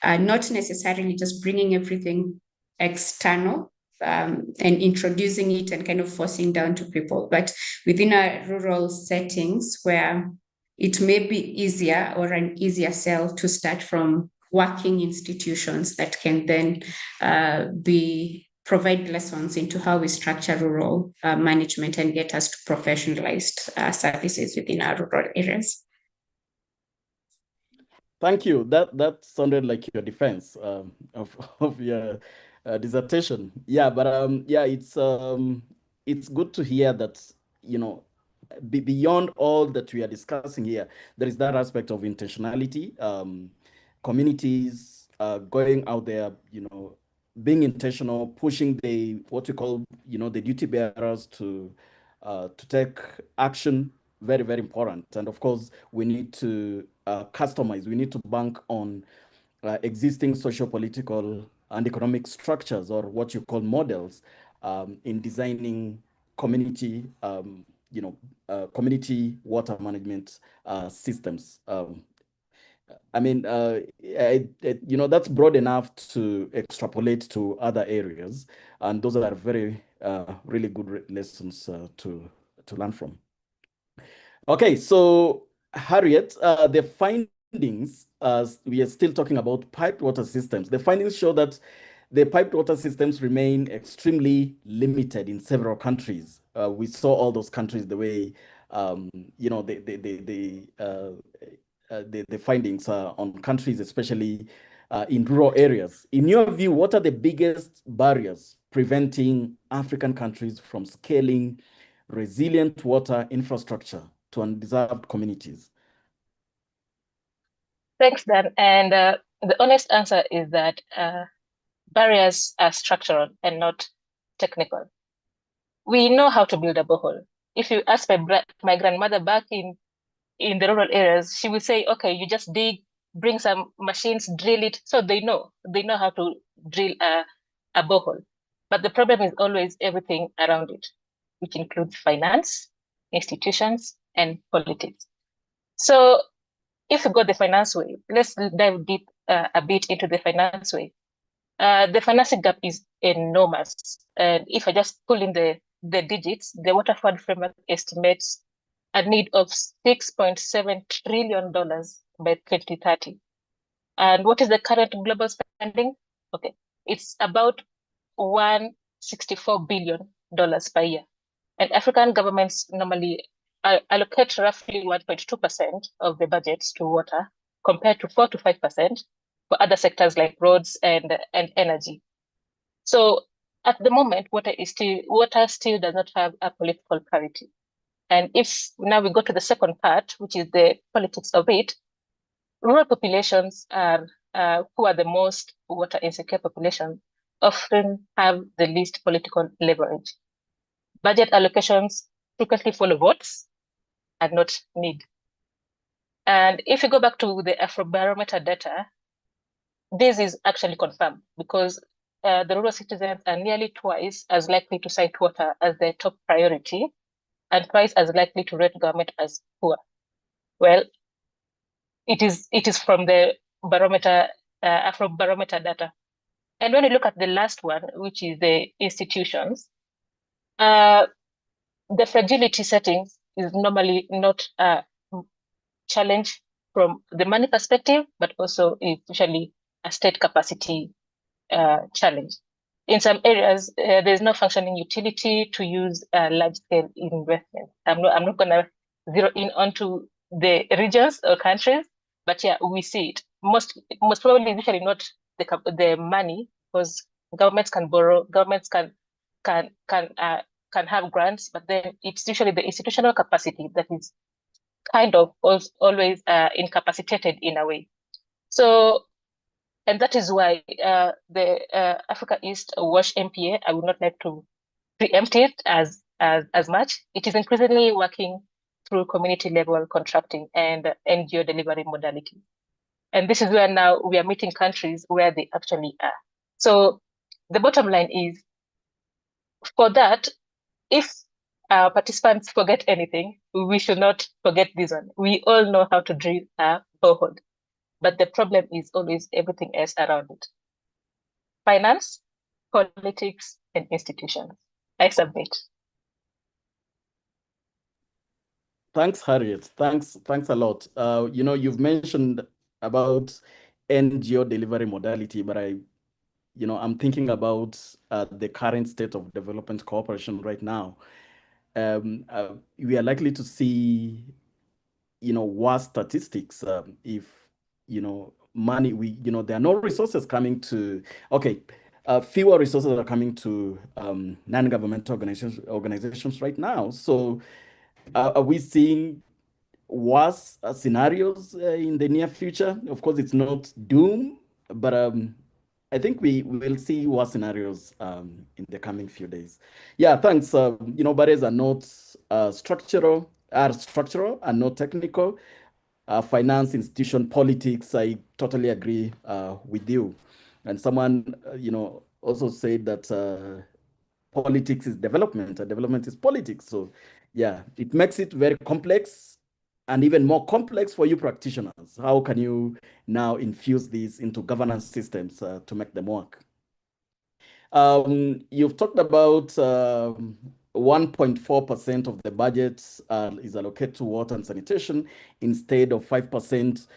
not necessarily just bringing everything external and introducing it and kind of forcing down to people, but within our rural settings where it may be easier or an easier sell to start from working institutions that can then provide lessons into how we structure rural management and get us to professionalized services within our rural areas. Thank you. That sounded like your defense of your dissertation. Yeah, but yeah, it's good to hear that, you know, beyond all that we are discussing here, there is that aspect of intentionality, communities going out there, you know, being intentional, pushing the what we call, you know, the duty bearers to take action. Very, very important. And of course, we need to customize. We need to bank on existing socio-political and economic structures, or what you call models, in designing community, you know, community water management systems. I mean, you know, that's broad enough to extrapolate to other areas, and those are very, really good lessons to learn from. Okay, so Harriet, the findings, we are still talking about piped water systems. The findings show that the piped water systems remain extremely limited in several countries. We saw all those countries, the way, you know, the findings on countries, especially in rural areas. In your view, what are the biggest barriers preventing African countries from scaling resilient water infrastructure to undeserved communities? Thanks, Dan. And the honest answer is that barriers are structural and not technical. We know how to build a borehole. If you ask my grandmother back in the rural areas, she would say, okay, you just dig, bring some machines, drill it. So they know how to drill a borehole. But the problem is always everything around it, which includes finance, institutions, and politics. So if we go the finance way, let's dive deep a bit into the finance way. The financing gap is enormous. And if I just pull in the digits, the Water Fund Framework estimates a need of $6.7 trillion by 2030. And what is the current global spending? Okay, it's about $164 billion per year. And African governments normally allocate roughly 1.2% of the budgets to water, compared to 4 to 5% for other sectors like roads and energy. So at the moment, water still does not have a political parity. And if now we go to the second part, which is the politics of it, rural populations are who are the most water insecure populations often have the least political leverage. Budget allocations frequently follow votes and not need. And if you go back to the Afrobarometer data, this is actually confirmed, because the rural citizens are nearly twice as likely to cite water as their top priority and twice as likely to rate government as poor. Well, it is from the barometer, Afrobarometer data. And when you look at the last one, which is the institutions, the fragility settings is normally not a challenge from the money perspective, but also is usually a state capacity challenge. In some areas, there's no functioning utility to use large-scale investment. I'm not going to zero in onto the regions or countries, but yeah, we see it. Most probably, usually not the money, because governments can borrow, governments can have grants, but then it's usually the institutional capacity that is kind of always incapacitated in a way. So, and that is why the Africa East WASH MPA, I would not like to preempt it as much. It is increasingly working through community level contracting and NGO delivery modality. And this is where now we are meeting countries where they actually are. So the bottom line is, for that, if our participants forget anything, we should not forget this one. We all know how to drill a borehole, but the problem is always everything else around it. Finance, politics, and institutions. I submit. Thanks, Harriet. Thanks a lot. You know, you've mentioned about NGO delivery modality, but I'm thinking about the current state of development cooperation right now. We are likely to see, worse statistics if, money, there are no resources coming to, okay, fewer resources are coming to non-governmental organizations right now. So are we seeing worse scenarios in the near future? Of course, it's not doom, but I think we will see worse scenarios in the coming few days. Yeah, thanks. Barriers are not structural and not technical. Finance, institution, politics, I totally agree with you. And someone, also said that politics is development and development is politics. So yeah, it makes it very complex and even more complex for you practitioners. How can you now infuse these into governance systems to make them work? You've talked about 1.4% of the budget is allocated to water and sanitation instead of 5%.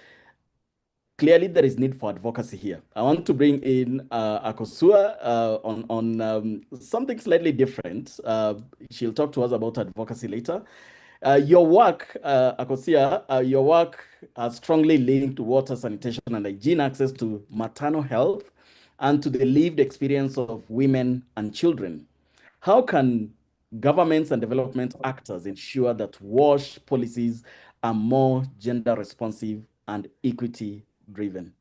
Clearly, there is need for advocacy here. I want to bring in Akosua on something slightly different. She'll talk to us about advocacy later. Your work, Akosia, your work are strongly linked to water, sanitation, and hygiene access to maternal health and to the lived experience of women and children. How can governments and development actors ensure that WASH policies are more gender responsive and equity driven?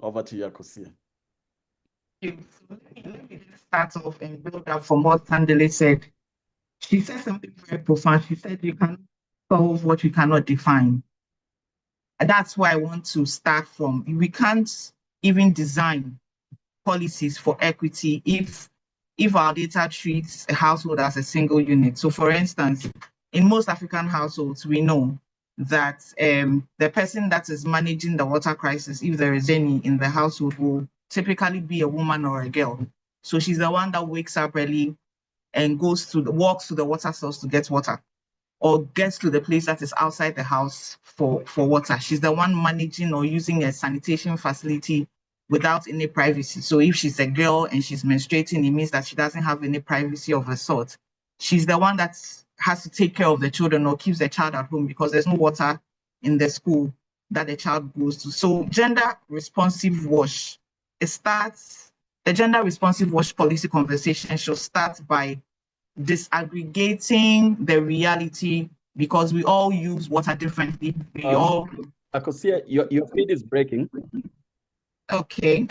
Over to you, Akosia. Let me just start off and build up from what Tandele said. She said something very profound. She said you can solve what you cannot define. And that's why I want to start from. We can't even design policies for equity if our data treats a household as a single unit. So for instance, in most African households, we know that the person that is managing the water crisis, if there is any in the household, will typically be a woman or a girl. So she's the one that wakes up early and walks to the water source to get water, or gets to the place that is outside the house for water. She's the one managing or using a sanitation facility without any privacy. So if she's a girl and she's menstruating, it means that she doesn't have any privacy of a sort. She's the one that has to take care of the children or keeps the child at home because there's no water in the school that the child goes to. So gender responsive WASH, the gender responsive WASH policy conversation should start by disaggregating the reality, because we all use water differently. Akosia, your feed is breaking. Okay.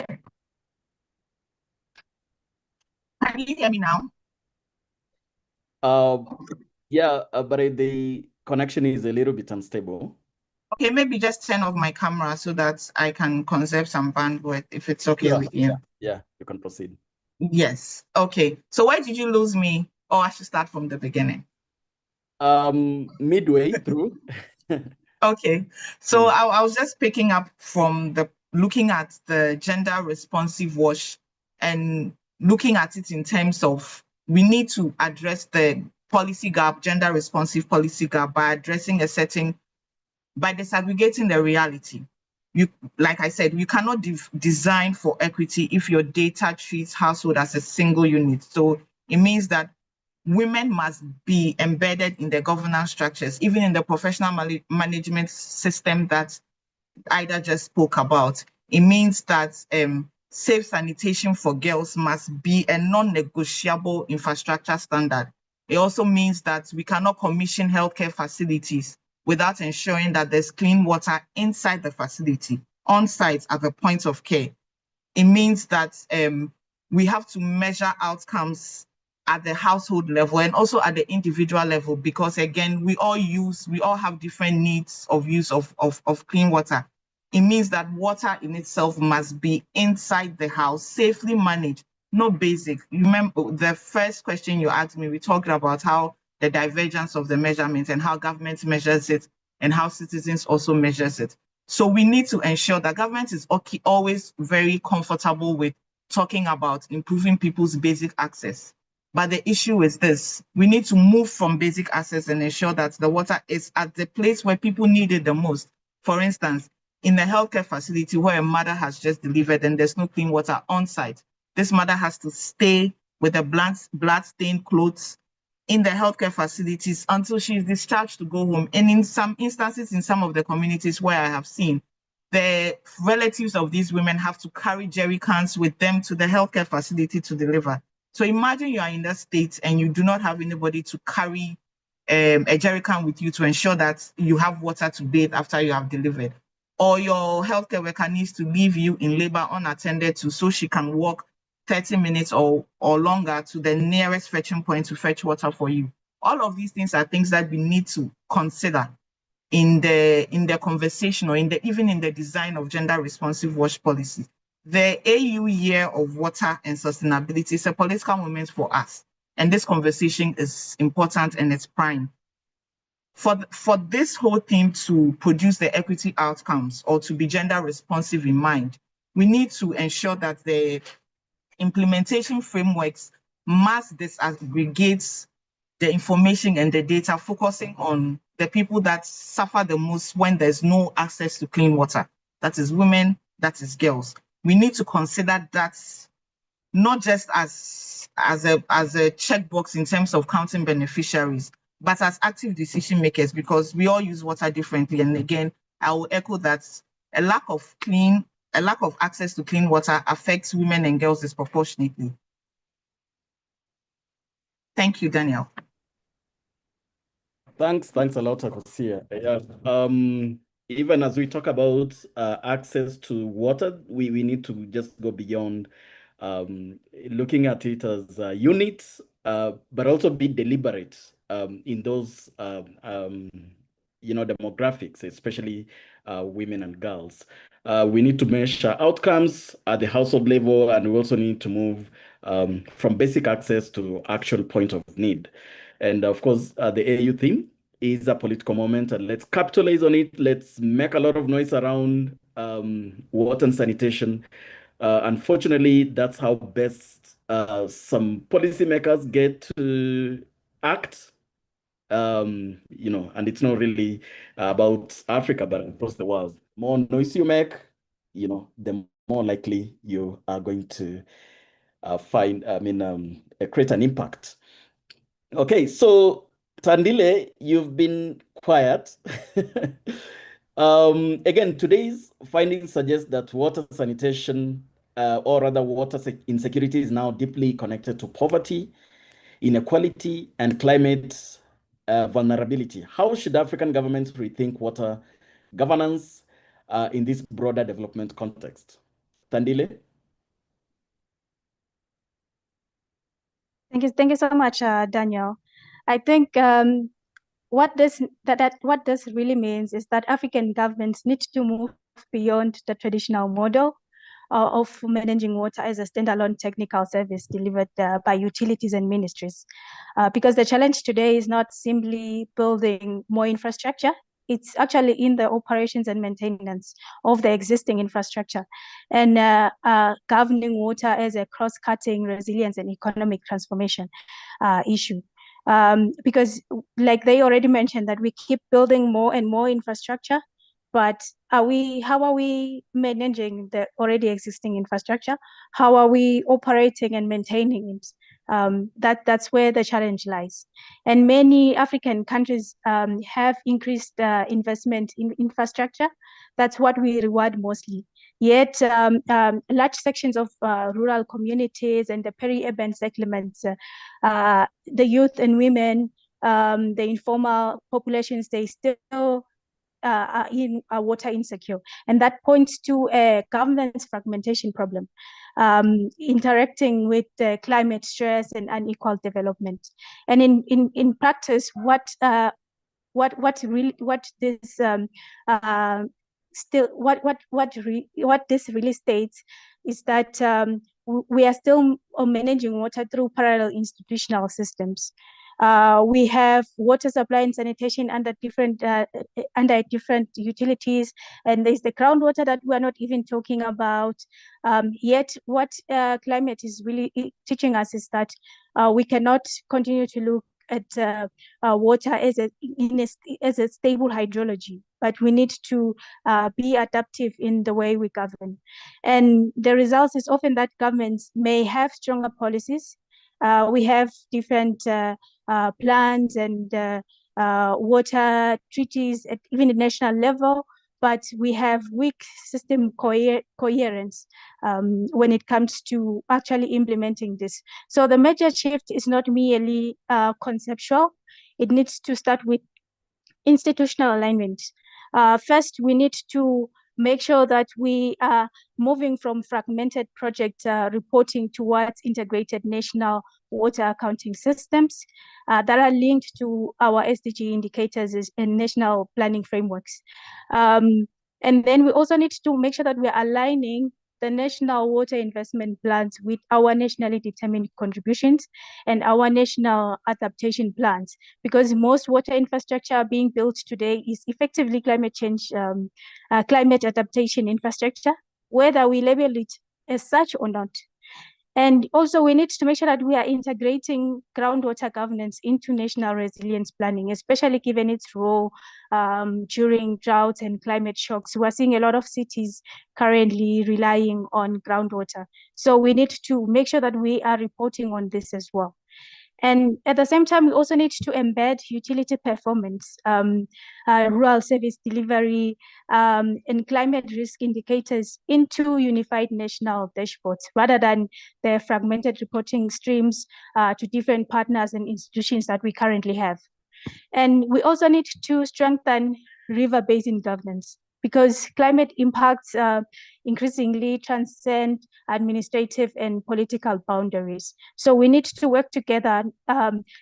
Can you hear me now? Yeah, but the connection is a little bit unstable. Okay, maybe just turn off my camera so that I can conserve some bandwidth if it's okay with you. Yeah, you can proceed. Yes. Okay. So why did you lose me? Or I should start from the beginning? Midway through. Okay. So I was just picking up from looking at the gender responsive WASH and looking at it in terms of we need to address the policy gap, gender responsive policy gap, by disaggregating the reality. Like I said, you cannot design for equity if your data treats household as a single unit. So it means that women must be embedded in the governance structures, even in the professional management system that Ida just spoke about. It means that safe sanitation for girls must be a non-negotiable infrastructure standard. It also means that we cannot commission healthcare facilities without ensuring that there's clean water inside the facility, on site at the point of care. It means that we have to measure outcomes at the household level and also at the individual level, because again, we all have different needs of use of clean water. It means that water in itself must be inside the house, safely managed, not basic. Remember the first question you asked me, we talked about how the divergence of the measurements and how government measures it and how citizens also measures it. So we need to ensure that government is always very comfortable with talking about improving people's basic access. But the issue is this: we need to move from basic access and ensure that the water is at the place where people need it the most. For instance, in a healthcare facility where a mother has just delivered and there's no clean water on site. This mother has to stay with the blood-stained clothes in the healthcare facilities until she's discharged to go home. And in some instances, in some of the communities where I have seen, the relatives of these women have to carry jerry cans with them to the healthcare facility to deliver. So imagine you are in that state and you do not have anybody to carry a jerry can with you to ensure that you have water to bathe after you have delivered. Or your healthcare worker needs to leave you in labor unattended to so she can walk 30 minutes or longer to the nearest fetching point to fetch water for you. All of these things are things that we need to consider in the conversation or even in the design of gender responsive wash policy. The AU Year of Water and Sustainability is a political moment for us. And this conversation is important and it's prime. For this whole thing to produce the equity outcomes or to be gender responsive in mind, we need to ensure that the implementation frameworks must disaggregate the information and the data, focusing on the people that suffer the most when there's no access to clean water. That is women, that is girls. We need to consider that not just as a checkbox in terms of counting beneficiaries, but as active decision makers, because we all use water differently. And again, I will echo that a lack of access to clean water affects women and girls disproportionately. Thank you, Daniel. Thanks a lot, Akosia. Yeah. Even as we talk about access to water, we need to just go beyond looking at it as units, but also be deliberate in those demographics, especially women and girls. We need to measure outcomes at the household level, and we also need to move from basic access to actual point of need. And of course, the AU theme is a political moment, and let's capitalize on it. Let's make a lot of noise around water and sanitation. Unfortunately, that's how best some policymakers get to act. And it's not really about Africa, but across the world. More noise you make, the more likely you are going to create an impact. Okay, so Tandile, you've been quiet. Again, today's findings suggest that water sanitation, or rather water insecurity, is now deeply connected to poverty, inequality, and climate vulnerability. How should African governments rethink water governance in this broader development context? Tandile? Thank you so much, Daniel. I think what this really means is that African governments need to move beyond the traditional model of managing water as a standalone technical service delivered by utilities and ministries. Because the challenge today is not simply building more infrastructure, it's actually in the operations and maintenance of the existing infrastructure, and governing water as a cross-cutting resilience and economic transformation issue. Because like they already mentioned, that we keep building more and more infrastructure, but how are we managing the already existing infrastructure? How are we operating and maintaining it? That's where the challenge lies. And many African countries have increased investment in infrastructure. That's what we reward mostly. Yet large sections of rural communities and the peri-urban settlements, the youth and women, the informal populations, they still are water insecure. And that points to a governance fragmentation problem, interacting with climate stress and unequal development. And in practice, what this really states is that we are still managing water through parallel institutional systems. We have water supply and sanitation under different utilities, and there's the groundwater that we're not even talking about. Yet what climate is really teaching us is that we cannot continue to look at water as a stable hydrology, but we need to be adaptive in the way we govern. And the result is often that governments may have stronger policies. We have different plans and water treaties at even the national level, but we have weak system coherence when it comes to actually implementing this. So the major shift is not merely conceptual. It needs to start with institutional alignment. First, we need to make sure that we are moving from fragmented project reporting towards integrated national water accounting systems that are linked to our SDG indicators and national planning frameworks. And then we also need to make sure that we are aligning the national water investment plans with our nationally determined contributions and our national adaptation plans, because most water infrastructure being built today is effectively climate change, climate adaptation infrastructure, whether we label it as such or not. And also we need to make sure that we are integrating groundwater governance into national resilience planning, especially given its role during droughts and climate shocks. We're seeing a lot of cities currently relying on groundwater. So we need to make sure that we are reporting on this as well. And at the same time, we also need to embed utility performance, rural service delivery, and climate risk indicators into unified national dashboards, rather than the fragmented reporting streams to different partners and institutions that we currently have. And we also need to strengthen river basin governance, because climate impacts increasingly transcend administrative and political boundaries. So we need to work together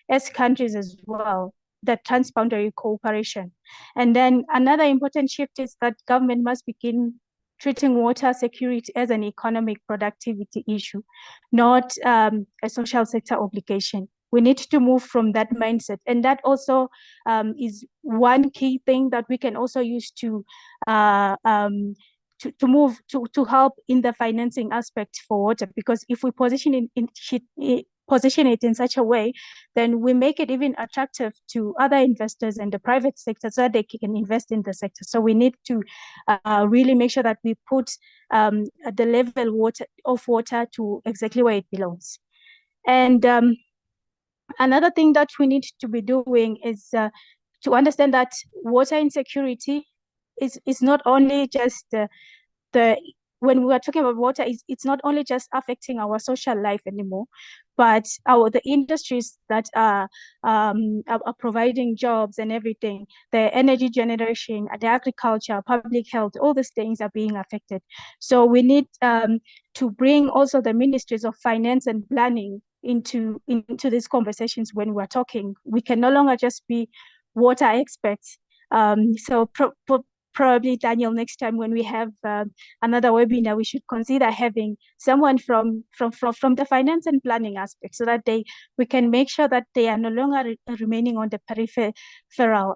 as countries as well, that transboundary cooperation. And then another important shift is that government must begin treating water security as an economic productivity issue, not a social sector obligation. We need to move from that mindset. And that also is one key thing that we can also use to move to help in the financing aspect for water, because if we position it in such a way, then we make it even attractive to other investors and the private sector so that they can invest in the sector. So we need to really make sure that we put the level of water to exactly where it belongs. And another thing that we need to be doing is to understand that water insecurity is not only just when we are talking about water, it's not only just affecting our social life anymore, but the industries that are providing jobs and everything, the energy generation, the agriculture, public health, all these things are being affected. So we need to bring also the ministries of finance and planning into these conversations when we're talking. We can no longer just be water experts. So probably, Daniel, next time when we have another webinar, we should consider having someone from the finance and planning aspect, so that we can make sure that they are no longer remaining on the peripheral,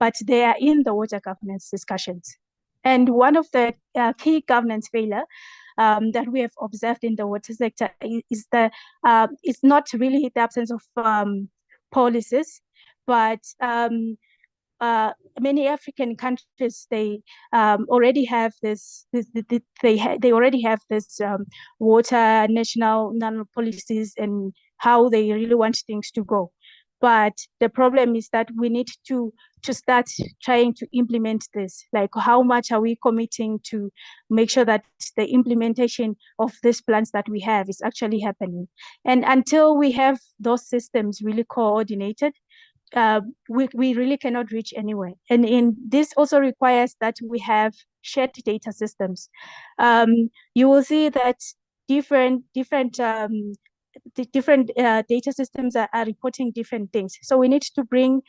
but they are in the water governance discussions. And one of the key governance failure that we have observed in the water sector is it's not really the absence of policies, but many African countries, they already have they already have this water national policies and how they really want things to go. But the problem is that we need to start trying to implement this. Like, how much are we committing to make sure that the implementation of these plans that we have is actually happening? And until we have those systems really coordinated, we really cannot reach anywhere. And this also requires that we have shared data systems. You will see that different data systems are reporting different things. So we need to bring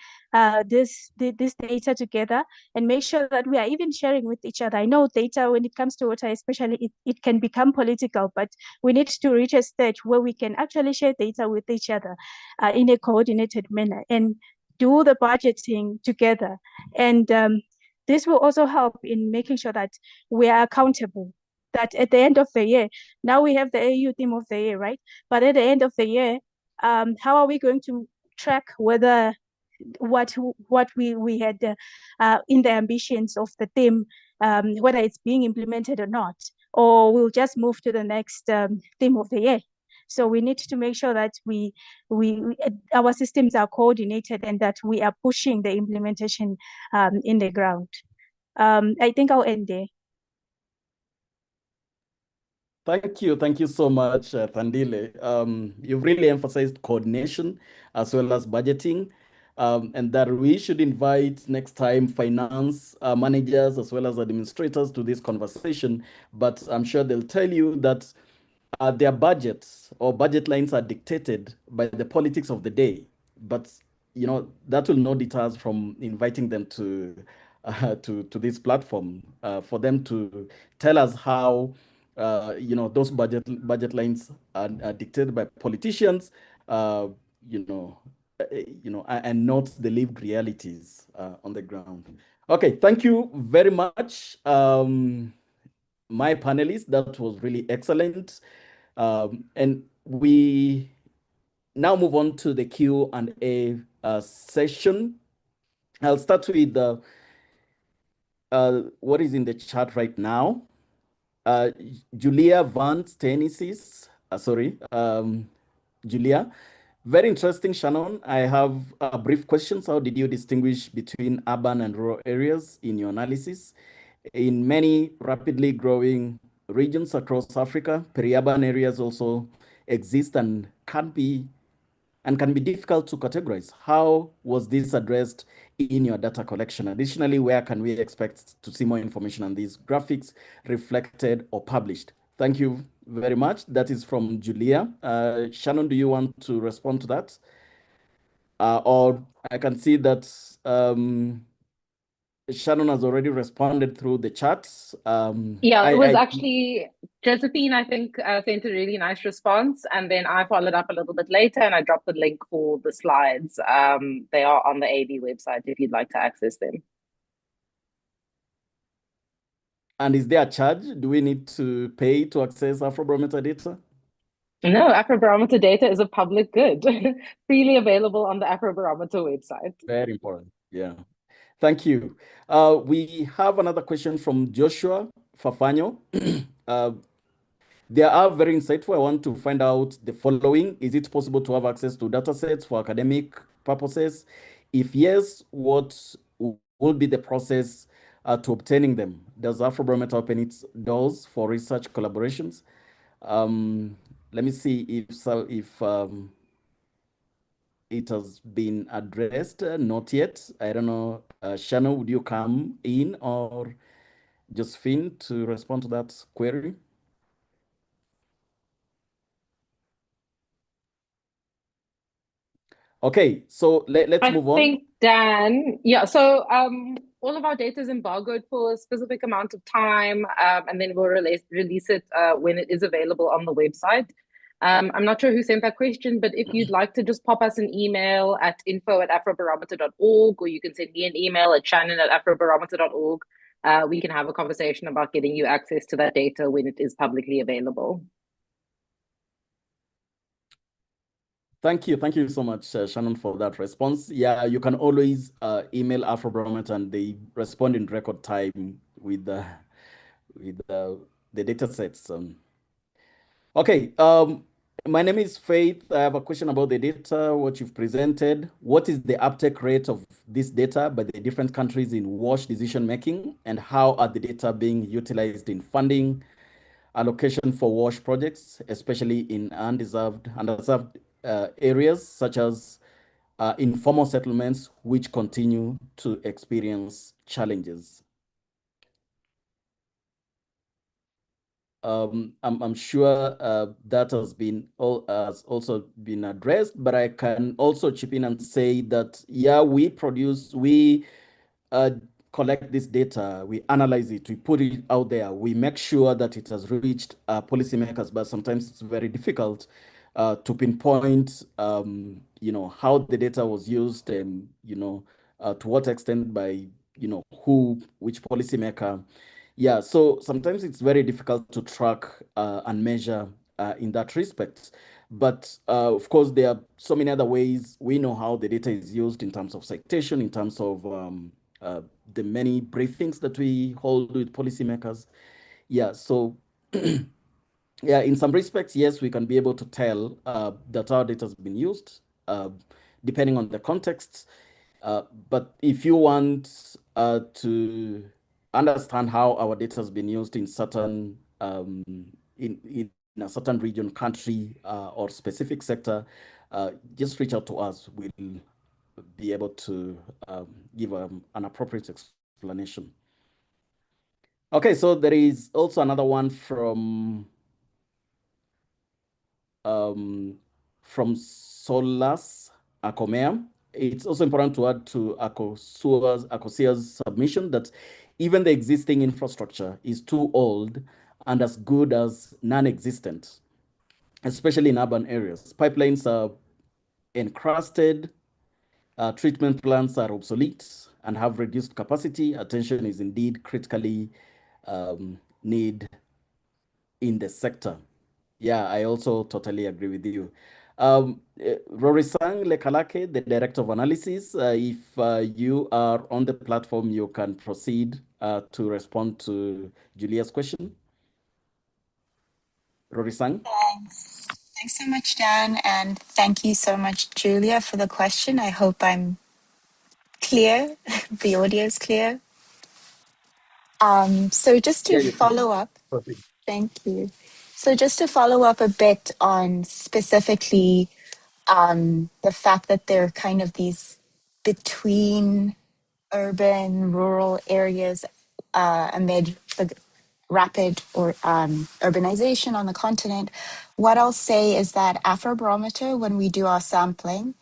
this data together and make sure that we are even sharing with each other. I know data, when it comes to water especially, it can become political, but we need to reach a stage where we can actually share data with each other in a coordinated manner and do the budgeting together. And this will also help in making sure that we are accountable, that at the end of the year, now we have the AU theme of the year, right? But at the end of the year, how are we going to track whether what we had in the ambitions of the theme, whether it's being implemented or not, or we'll just move to the next theme of the year. So we need to make sure that our systems are coordinated and that we are pushing the implementation in the ground. I think I'll end there. Thank you so much, Thandile. You've really emphasized coordination as well as budgeting, and that we should invite next time finance managers as well as administrators to this conversation. But I'm sure they'll tell you that their budgets or budget lines are dictated by the politics of the day. But that will not deter us from inviting them to this platform for them to tell us how those budget lines are dictated by politicians, you know, and not the lived realities on the ground. Okay, thank you very much, my panelists. That was really excellent, and we now move on to the Q&A session. I'll start with what is in the chat right now. Julia Van Stenisis, Julia. Very interesting, Shannon. I have brief questions. How did you distinguish between urban and rural areas in your analysis? In many rapidly growing regions across Africa, peri-urban areas also exist and can be difficult to categorize. How was this addressed in your data collection? Additionally, where can we expect to see more information on these graphics reflected or published? Thank you very much. That is from Julia. Shannon, do you want to respond to that? Or I can see that Shannon has already responded through the chat. Yeah, it was actually Josephine, I think, sent a really nice response. And then I followed up a little bit later and I dropped the link for the slides. They are on the AB website if you'd like to access them. And is there a charge? Do we need to pay to access Afrobarometer data? No, Afrobarometer data is a public good, freely available on the Afrobarometer website. Very important. Yeah. Thank you. We have another question from Joshua Fafano. They are very insightful. I want to find out the following. Is it possible to have access to data sets for academic purposes? If yes, what will be the process to obtaining them? Does Afrobarometer open its doors for research collaborations? Let me see if it has been addressed. Not yet. I don't know. Shannon, would you come in, or Josephine, to respond to that query? Okay, so let's move on. I think, Dan, yeah, so all of our data is embargoed for a specific amount of time, and then we'll release it when it is available on the website. I'm not sure who sent that question, but if you'd like to just pop us an email at info@afrobarometer.org, or you can send me an email at shannon@afrobarometer.org, we can have a conversation about getting you access to that data when it is publicly available. Thank you so much, Shannon, for that response. Yeah, you can always email Afrobarometer and they respond in record time with the data sets. Okay, my name is Faith. I have a question about the data, what you've presented. What is the uptake rate of this data by the different countries in WASH decision making, and how are the data being utilized in funding, allocation for WASH projects, especially in underserved areas such as informal settlements, which continue to experience challenges? I'm sure that has also been addressed, but I can also chip in and say that, yeah, we collect this data, we analyze it, we put it out there, we make sure that it has reached policymakers, but sometimes it's very difficult to pinpoint, how the data was used and, to what extent by, which policymaker. Yeah, so sometimes it's very difficult to track and measure in that respect. But of course, there are so many other ways we know how the data is used in terms of citation, in terms of the many briefings that we hold with policymakers. Yeah, so yeah, in some respects, yes, we can be able to tell that our data has been used, depending on the context. But if you want to understand how our data has been used in certain in a certain region, country, or specific sector, just reach out to us. We'll be able to give an appropriate explanation. Okay, so there is also another one from Solas Acomea. It's also important to add to Acosia's submission that even the existing infrastructure is too old and as good as non-existent, especially in urban areas. Pipelines are encrusted, treatment plants are obsolete and have reduced capacity. Attention is indeed critically need in the sector. Yeah, I also totally agree with you. Rorisang Lekalake, the Director of Analysis, if you are on the platform, you can proceed to respond to Julia's question. Rorisang? Thanks. Thanks so much, Dan. And thank you so much, Julia, for the question. I hope I'm clear. The audio is clear. So just to follow up, thank you. So just to follow up a bit on specifically the fact that there are kind of these between urban, rural areas amid the rapid or urbanization on the continent. What I'll say is that Afrobarometer, when we do our sampling,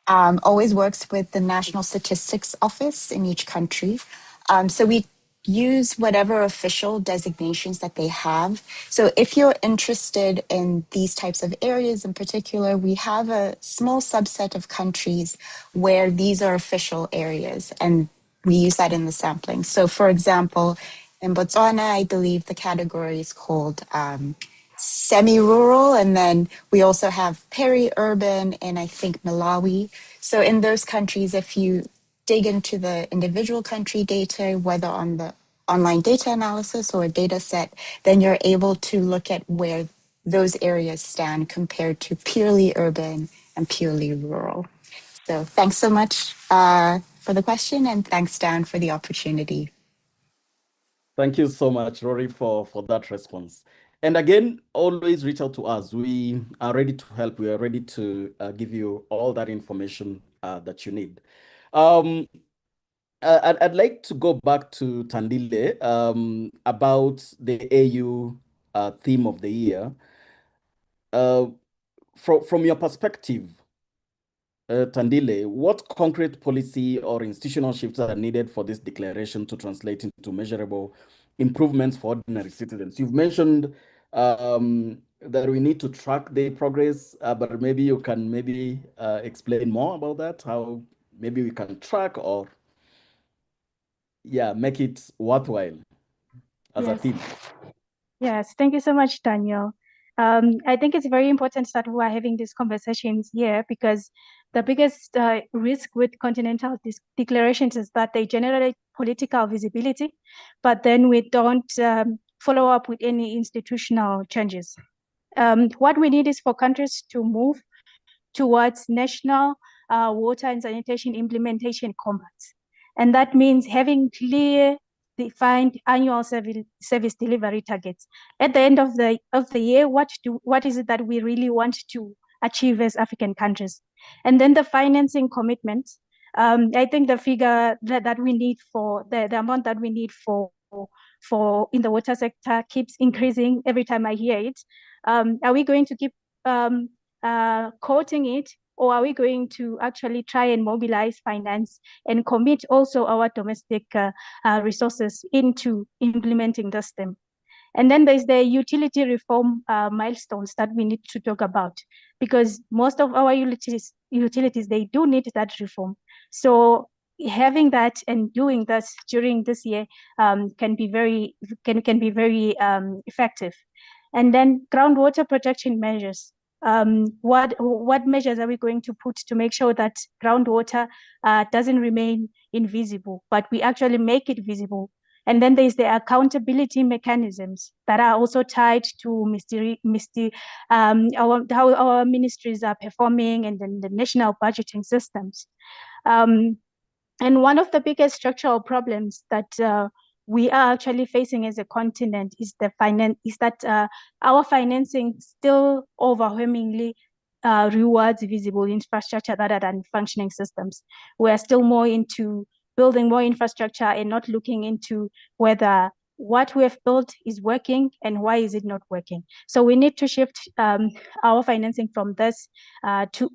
always works with the National Statistics Office in each country. So we use whatever official designations that they have. So if you're interested in these types of areas in particular, we have a small subset of countries where these are official areas, and we use that in the sampling. So for example, in Botswana, I believe the category is called semi-rural, and then we also have peri-urban in, I think, Malawi. So in those countries, if you dig into the individual country data, whether on the online data analysis or a data set, then you're able to look at where those areas stand compared to purely urban and purely rural. So thanks so much for the question, and thanks, Dan, for the opportunity. Thank you so much, Rory, for that response. And again, always reach out to us. We are ready to help. We are ready to give you all that information that you need. I'd like to go back to Tandile about the AU theme of the year. From your perspective, Tandile, what concrete policy or institutional shifts are needed for this declaration to translate into measurable improvements for ordinary citizens? You've mentioned that we need to track the progress, but maybe you can explain more about that, how maybe we can track or make it worthwhile as a theme. Yes, thank you so much, Daniel. I think it's very important that we are having these conversations here because the biggest risk with continental declarations is that they generate political visibility, but then we don't follow up with any institutional changes. What we need is for countries to move towards national water and sanitation implementation compacts. And that means having clear, defined annual service delivery targets. At the end of the year, what is it that we really want to achieve as African countries? And then the financing commitments. I think the figure that we need for the amount that we need for in the water sector keeps increasing every time I hear it. Are we going to keep quoting it, or are we going to actually try and mobilize finance and commit also our domestic resources into implementing the STEM? And then there's the utility reform milestones that we need to talk about, because most of our utilities they do need that reform. So having that and doing that during this year can be very effective. And then groundwater protection measures. What measures are we going to put to make sure that groundwater doesn't remain invisible, but we actually make it visible? And then there's the accountability mechanisms that are also tied to how our ministries are performing, and then the national budgeting systems. And one of the biggest structural problems that we are actually facing as a continent is that our financing still overwhelmingly rewards visible infrastructure rather than functioning systems. We are still more into building more infrastructure and not looking into whether what we have built is working and why is it not working. So we need to shift our financing from this to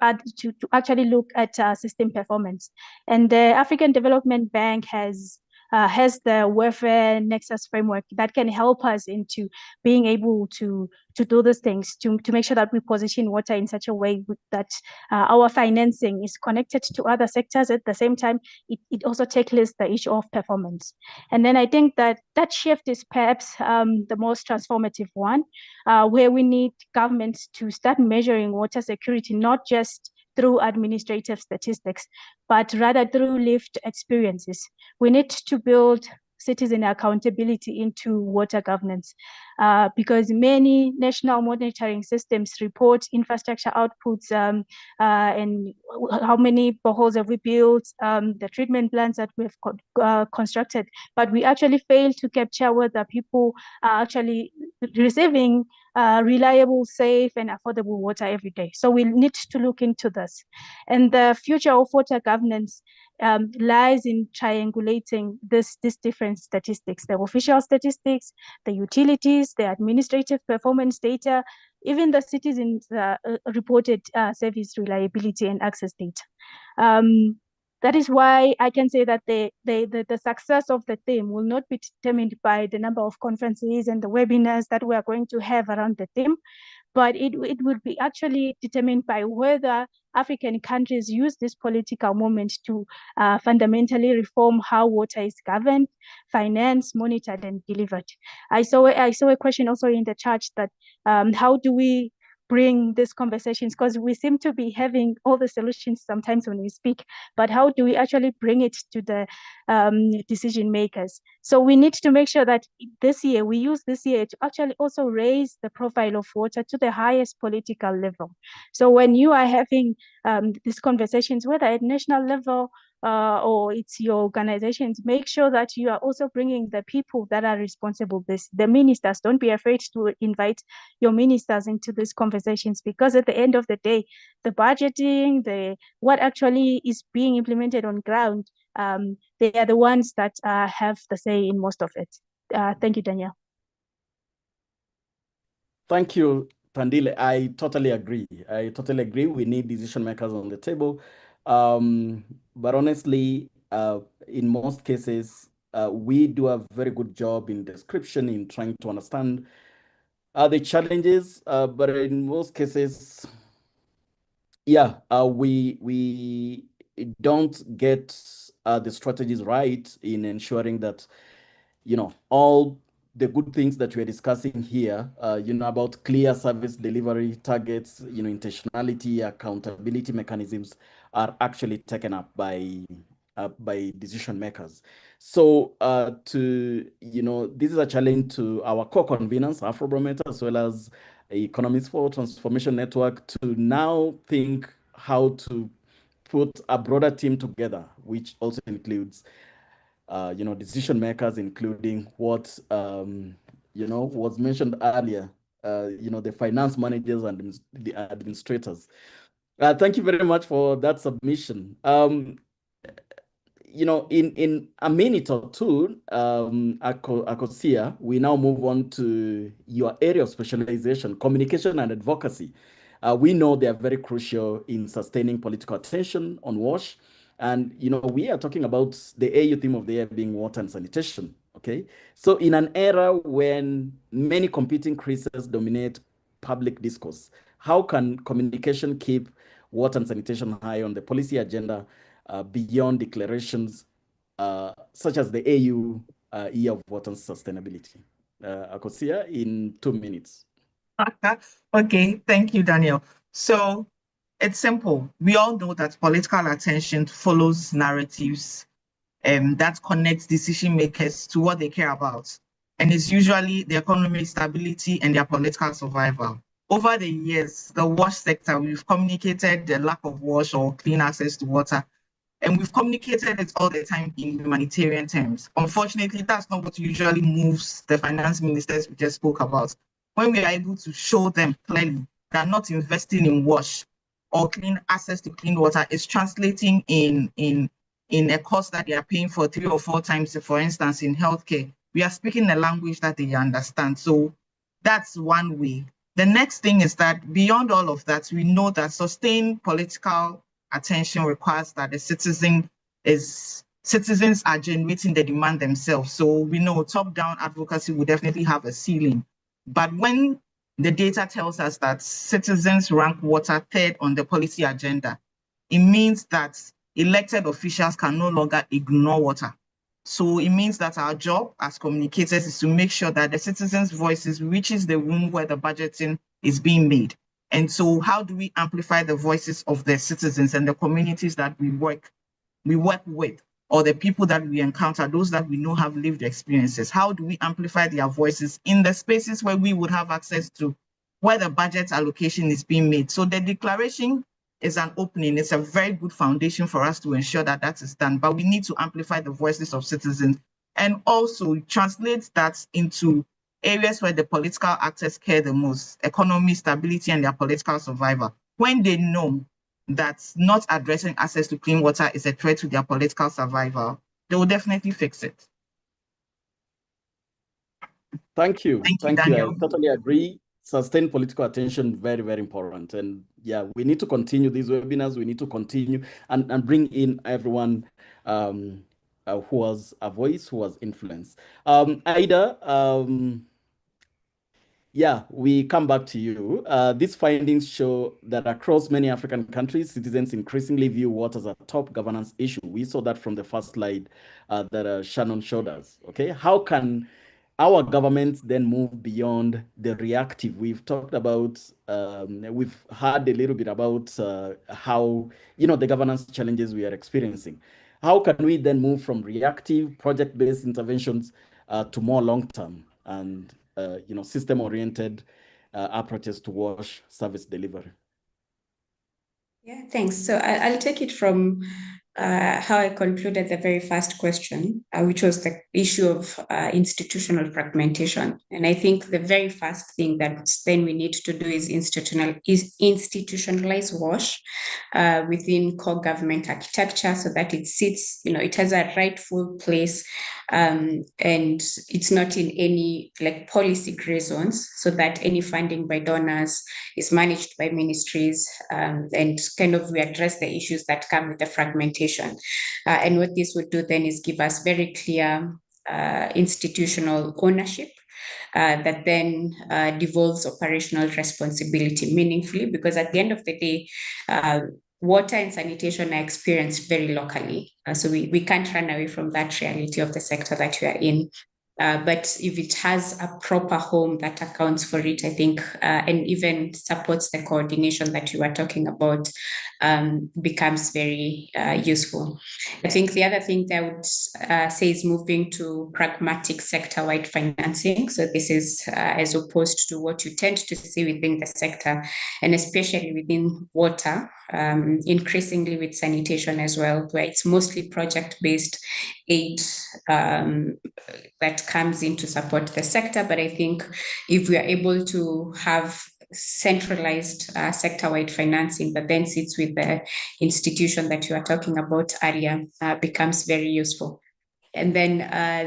actually look at system performance. And the African Development Bank has the welfare nexus framework that can help us into being able to do those things, to make sure that we position water in such a way that our financing is connected to other sectors. At the same time, it also tackles the issue of performance. And then I think that shift is perhaps the most transformative one, where we need governments to start measuring water security, not just through administrative statistics, but rather through lived experiences. We need to build citizen accountability into water governance, because many national monitoring systems report infrastructure outputs, and how many boreholes have we built, the treatment plants that we've constructed, but we actually fail to capture whether people are actually receiving reliable, safe, and affordable water every day. So we need to look into this. And the future of water governance lies in triangulating these different statistics: the official statistics, the utilities, the administrative performance data, even the citizens' reported service reliability and access data. That is why I can say that the success of the theme will not be determined by the number of conferences and the webinars that we are going to have around the theme, but it would be actually determined by whether African countries use this political moment to fundamentally reform how water is governed, financed, monitored, and delivered. I saw a question also in the chat that how do we bring these conversations, because we seem to be having all the solutions sometimes when we speak, but how do we actually bring it to the decision makers? So we need to make sure that we use this year to actually also raise the profile of water to the highest political level. So when you are having these conversations, whether at national level or it's your organizations, make sure that you are also bringing the people that are responsible. The ministers, don't be afraid to invite your ministers into these conversations, because at the end of the day, the budgeting, what actually is being implemented on ground, they are the ones that have the say in most of it. Thank you, Danielle. Thank you, Tandile. I totally agree. We need decision makers on the table. But honestly, in most cases, we do a very good job in description, in trying to understand the challenges. But in most cases, yeah, we don't get the strategies right in ensuring that, all the good things that we're discussing here, about clear service delivery targets, intentionality, accountability mechanisms are actually taken up by decision makers. So this is a challenge to our co-conveners, Afrobarometer, as well as Economists for Transformation Network, to now think how to put a broader team together, which also includes decision makers, including what was mentioned earlier, the finance managers and the administrators. Thank you very much for that submission. In a minute or two, Akosia, we now move on to your area of specialization, communication and advocacy. We know they are very crucial in sustaining political attention on WASH. And, we are talking about the AU theme of the year being water and sanitation, okay? So in an era when many competing crises dominate public discourse, how can communication keep water and sanitation high on the policy agenda beyond declarations such as the AU Year of Water and Sustainability? Akosia, in 2 minutes. Okay, thank you, Daniel. So it's simple. We all know that political attention follows narratives that connects decision makers to what they care about. And it's usually the economic stability and their political survival. Over the years, the wash sector, we've communicated the lack of wash or clean access to water, and we've communicated it all the time in humanitarian terms. Unfortunately, that's not what usually moves the finance ministers we just spoke about. When we are able to show them clearly that not investing in wash or clean access to clean water is translating in a cost that they are paying for 3 or 4 times, for instance, in healthcare, we are speaking a language that they understand. So that's one way. The next thing is that beyond all of that, we know that sustained political attention requires that citizens are generating the demand themselves. So we know top-down advocacy will definitely have a ceiling. But when the data tells us that citizens rank water third on the policy agenda, it means that elected officials can no longer ignore water. So it means that our job as communicators is to make sure that the citizens' voices reaches the room where the budgeting is being made. And so how do we amplify the voices of the citizens and the communities that we work with, or the people that we encounter, those that we know have lived experiences? How do we amplify their voices in the spaces where we would have access to, where the budget allocation is being made? So the declaration is an opening. It's a very good foundation for us to ensure that that is done, but we need to amplify the voices of citizens and also translate that into areas where the political actors care the most: economy, stability, and their political survival. When they know that not addressing access to clean water is a threat to their political survival, they will definitely fix it. Thank you. Thank you, Daniel. I totally agree. Sustained political attention, very, very important. And yeah, we need to continue these webinars. We need to continue and bring in everyone who has a voice, who has influence. Aida, yeah, we come back to you. These findings show that across many African countries, citizens increasingly view water as a top governance issue. We saw that from the first slide that Shannon showed us. Okay, how can our governments then move beyond the reactive? We've talked about, we've heard a little bit about how, the governance challenges we are experiencing. How can we then move from reactive project-based interventions to more long-term and system-oriented approaches to wash service delivery? Yeah, thanks. So I'll take it from how I concluded the very first question, which was the issue of institutional fragmentation. And I think the very first thing that then we need to do is institutionalize WASH within core government architecture so that it sits, it has a rightful place and it's not in any policy gray zones, so that any funding by donors is managed by ministries and kind of we address the issues that come with the fragmentation. And what this would do then is give us very clear institutional ownership that then devolves operational responsibility meaningfully, because at the end of the day, water and sanitation are experienced very locally. So we can't run away from that reality of the sector that we are in. But if it has a proper home that accounts for it, I think, and even supports the coordination that you were talking about, becomes very useful. I think the other thing that I would say is moving to pragmatic sector-wide financing. So this is as opposed to what you tend to see within the sector, and especially within water, increasingly with sanitation as well, where it's mostly project-based aid that comes in to support the sector. But I think if we are able to have centralized sector-wide financing that then sits with the institution that you are talking about earlier, becomes very useful. And then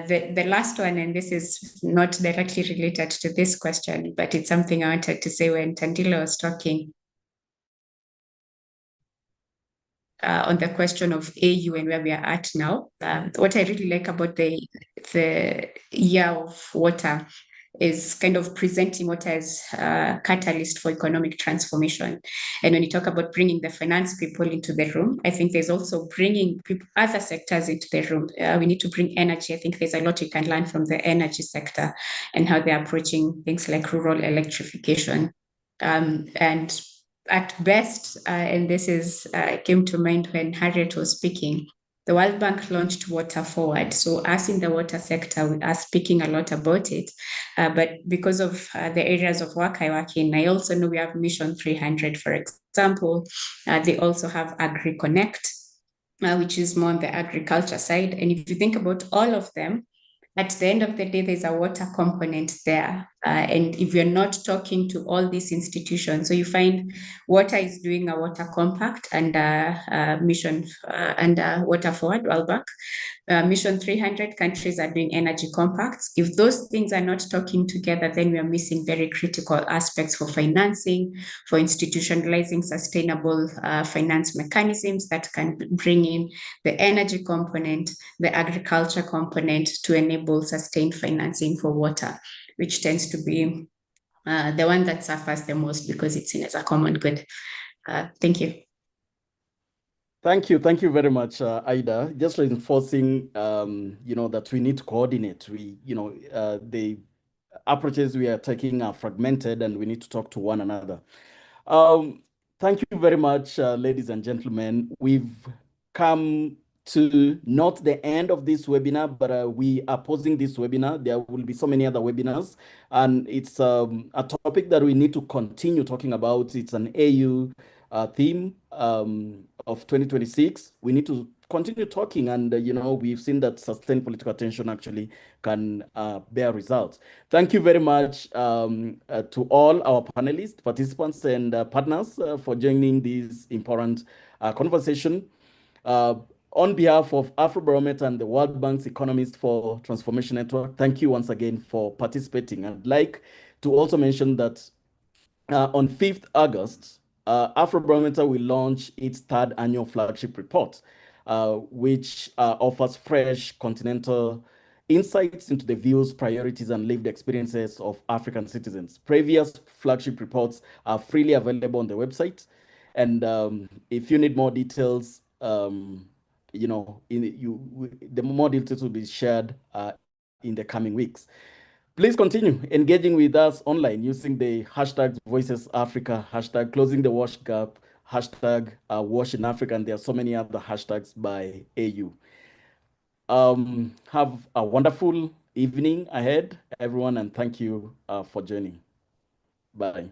the last one, and this is not directly related to this question, but it's something I wanted to say when Tandile was talking on the question of AU and where we are at now. What I really like about the year of water is kind of presenting water as a catalyst for economic transformation. And when you talk about bringing the finance people into the room, I think there's also bringing other sectors into the room. We need to bring energy. I think there's a lot you can learn from the energy sector and how they're approaching things like rural electrification. And at best, and this is came to mind when Harriet was speaking, the World Bank launched Water Forward. So us in the water sector, we are speaking a lot about it. But because of the areas of work I work in, I also know we have Mission 300, for example. They also have AgriConnect, which is more on the agriculture side. And if you think about all of them, at the end of the day, there's a water component there. And if you're not talking to all these institutions, so you find water is doing a water compact and mission and water forward, World Bank. Mission 300 countries are doing energy compacts. If those things are not talking together, then we are missing very critical aspects for financing, for institutionalizing sustainable finance mechanisms that can bring in the energy component, the agriculture component to enable sustained financing for water, which tends to be the one that suffers the most because it's seen as a common good. Thank you. Thank you very much, Ida. Just reinforcing, that we need to coordinate. The approaches we are taking are fragmented, and we need to talk to one another. Thank you very much, ladies and gentlemen. We've come to not the end of this webinar, but we are pausing this webinar. There will be so many other webinars, and it's a topic that we need to continue talking about. It's an AU theme of 2026. We need to continue talking, and we've seen that sustained political attention actually can bear results. Thank you very much to all our panelists, participants, and partners for joining this important conversation. On behalf of Afrobarometer and the World Bank's Economists for Transformation Network, thank you once again for participating. I'd like to also mention that on 5th August, Afrobarometer will launch its third annual flagship report, which offers fresh continental insights into the views, priorities, and lived experiences of African citizens. Previous flagship reports are freely available on the website. And if you need more details, the more details will be shared in the coming weeks. Please continue engaging with us online using the hashtag Voices Africa, hashtag Closing the Wash Gap, hashtag Wash in Africa, and there are so many other hashtags by AU. Have a wonderful evening ahead, everyone, and thank you for joining. Bye.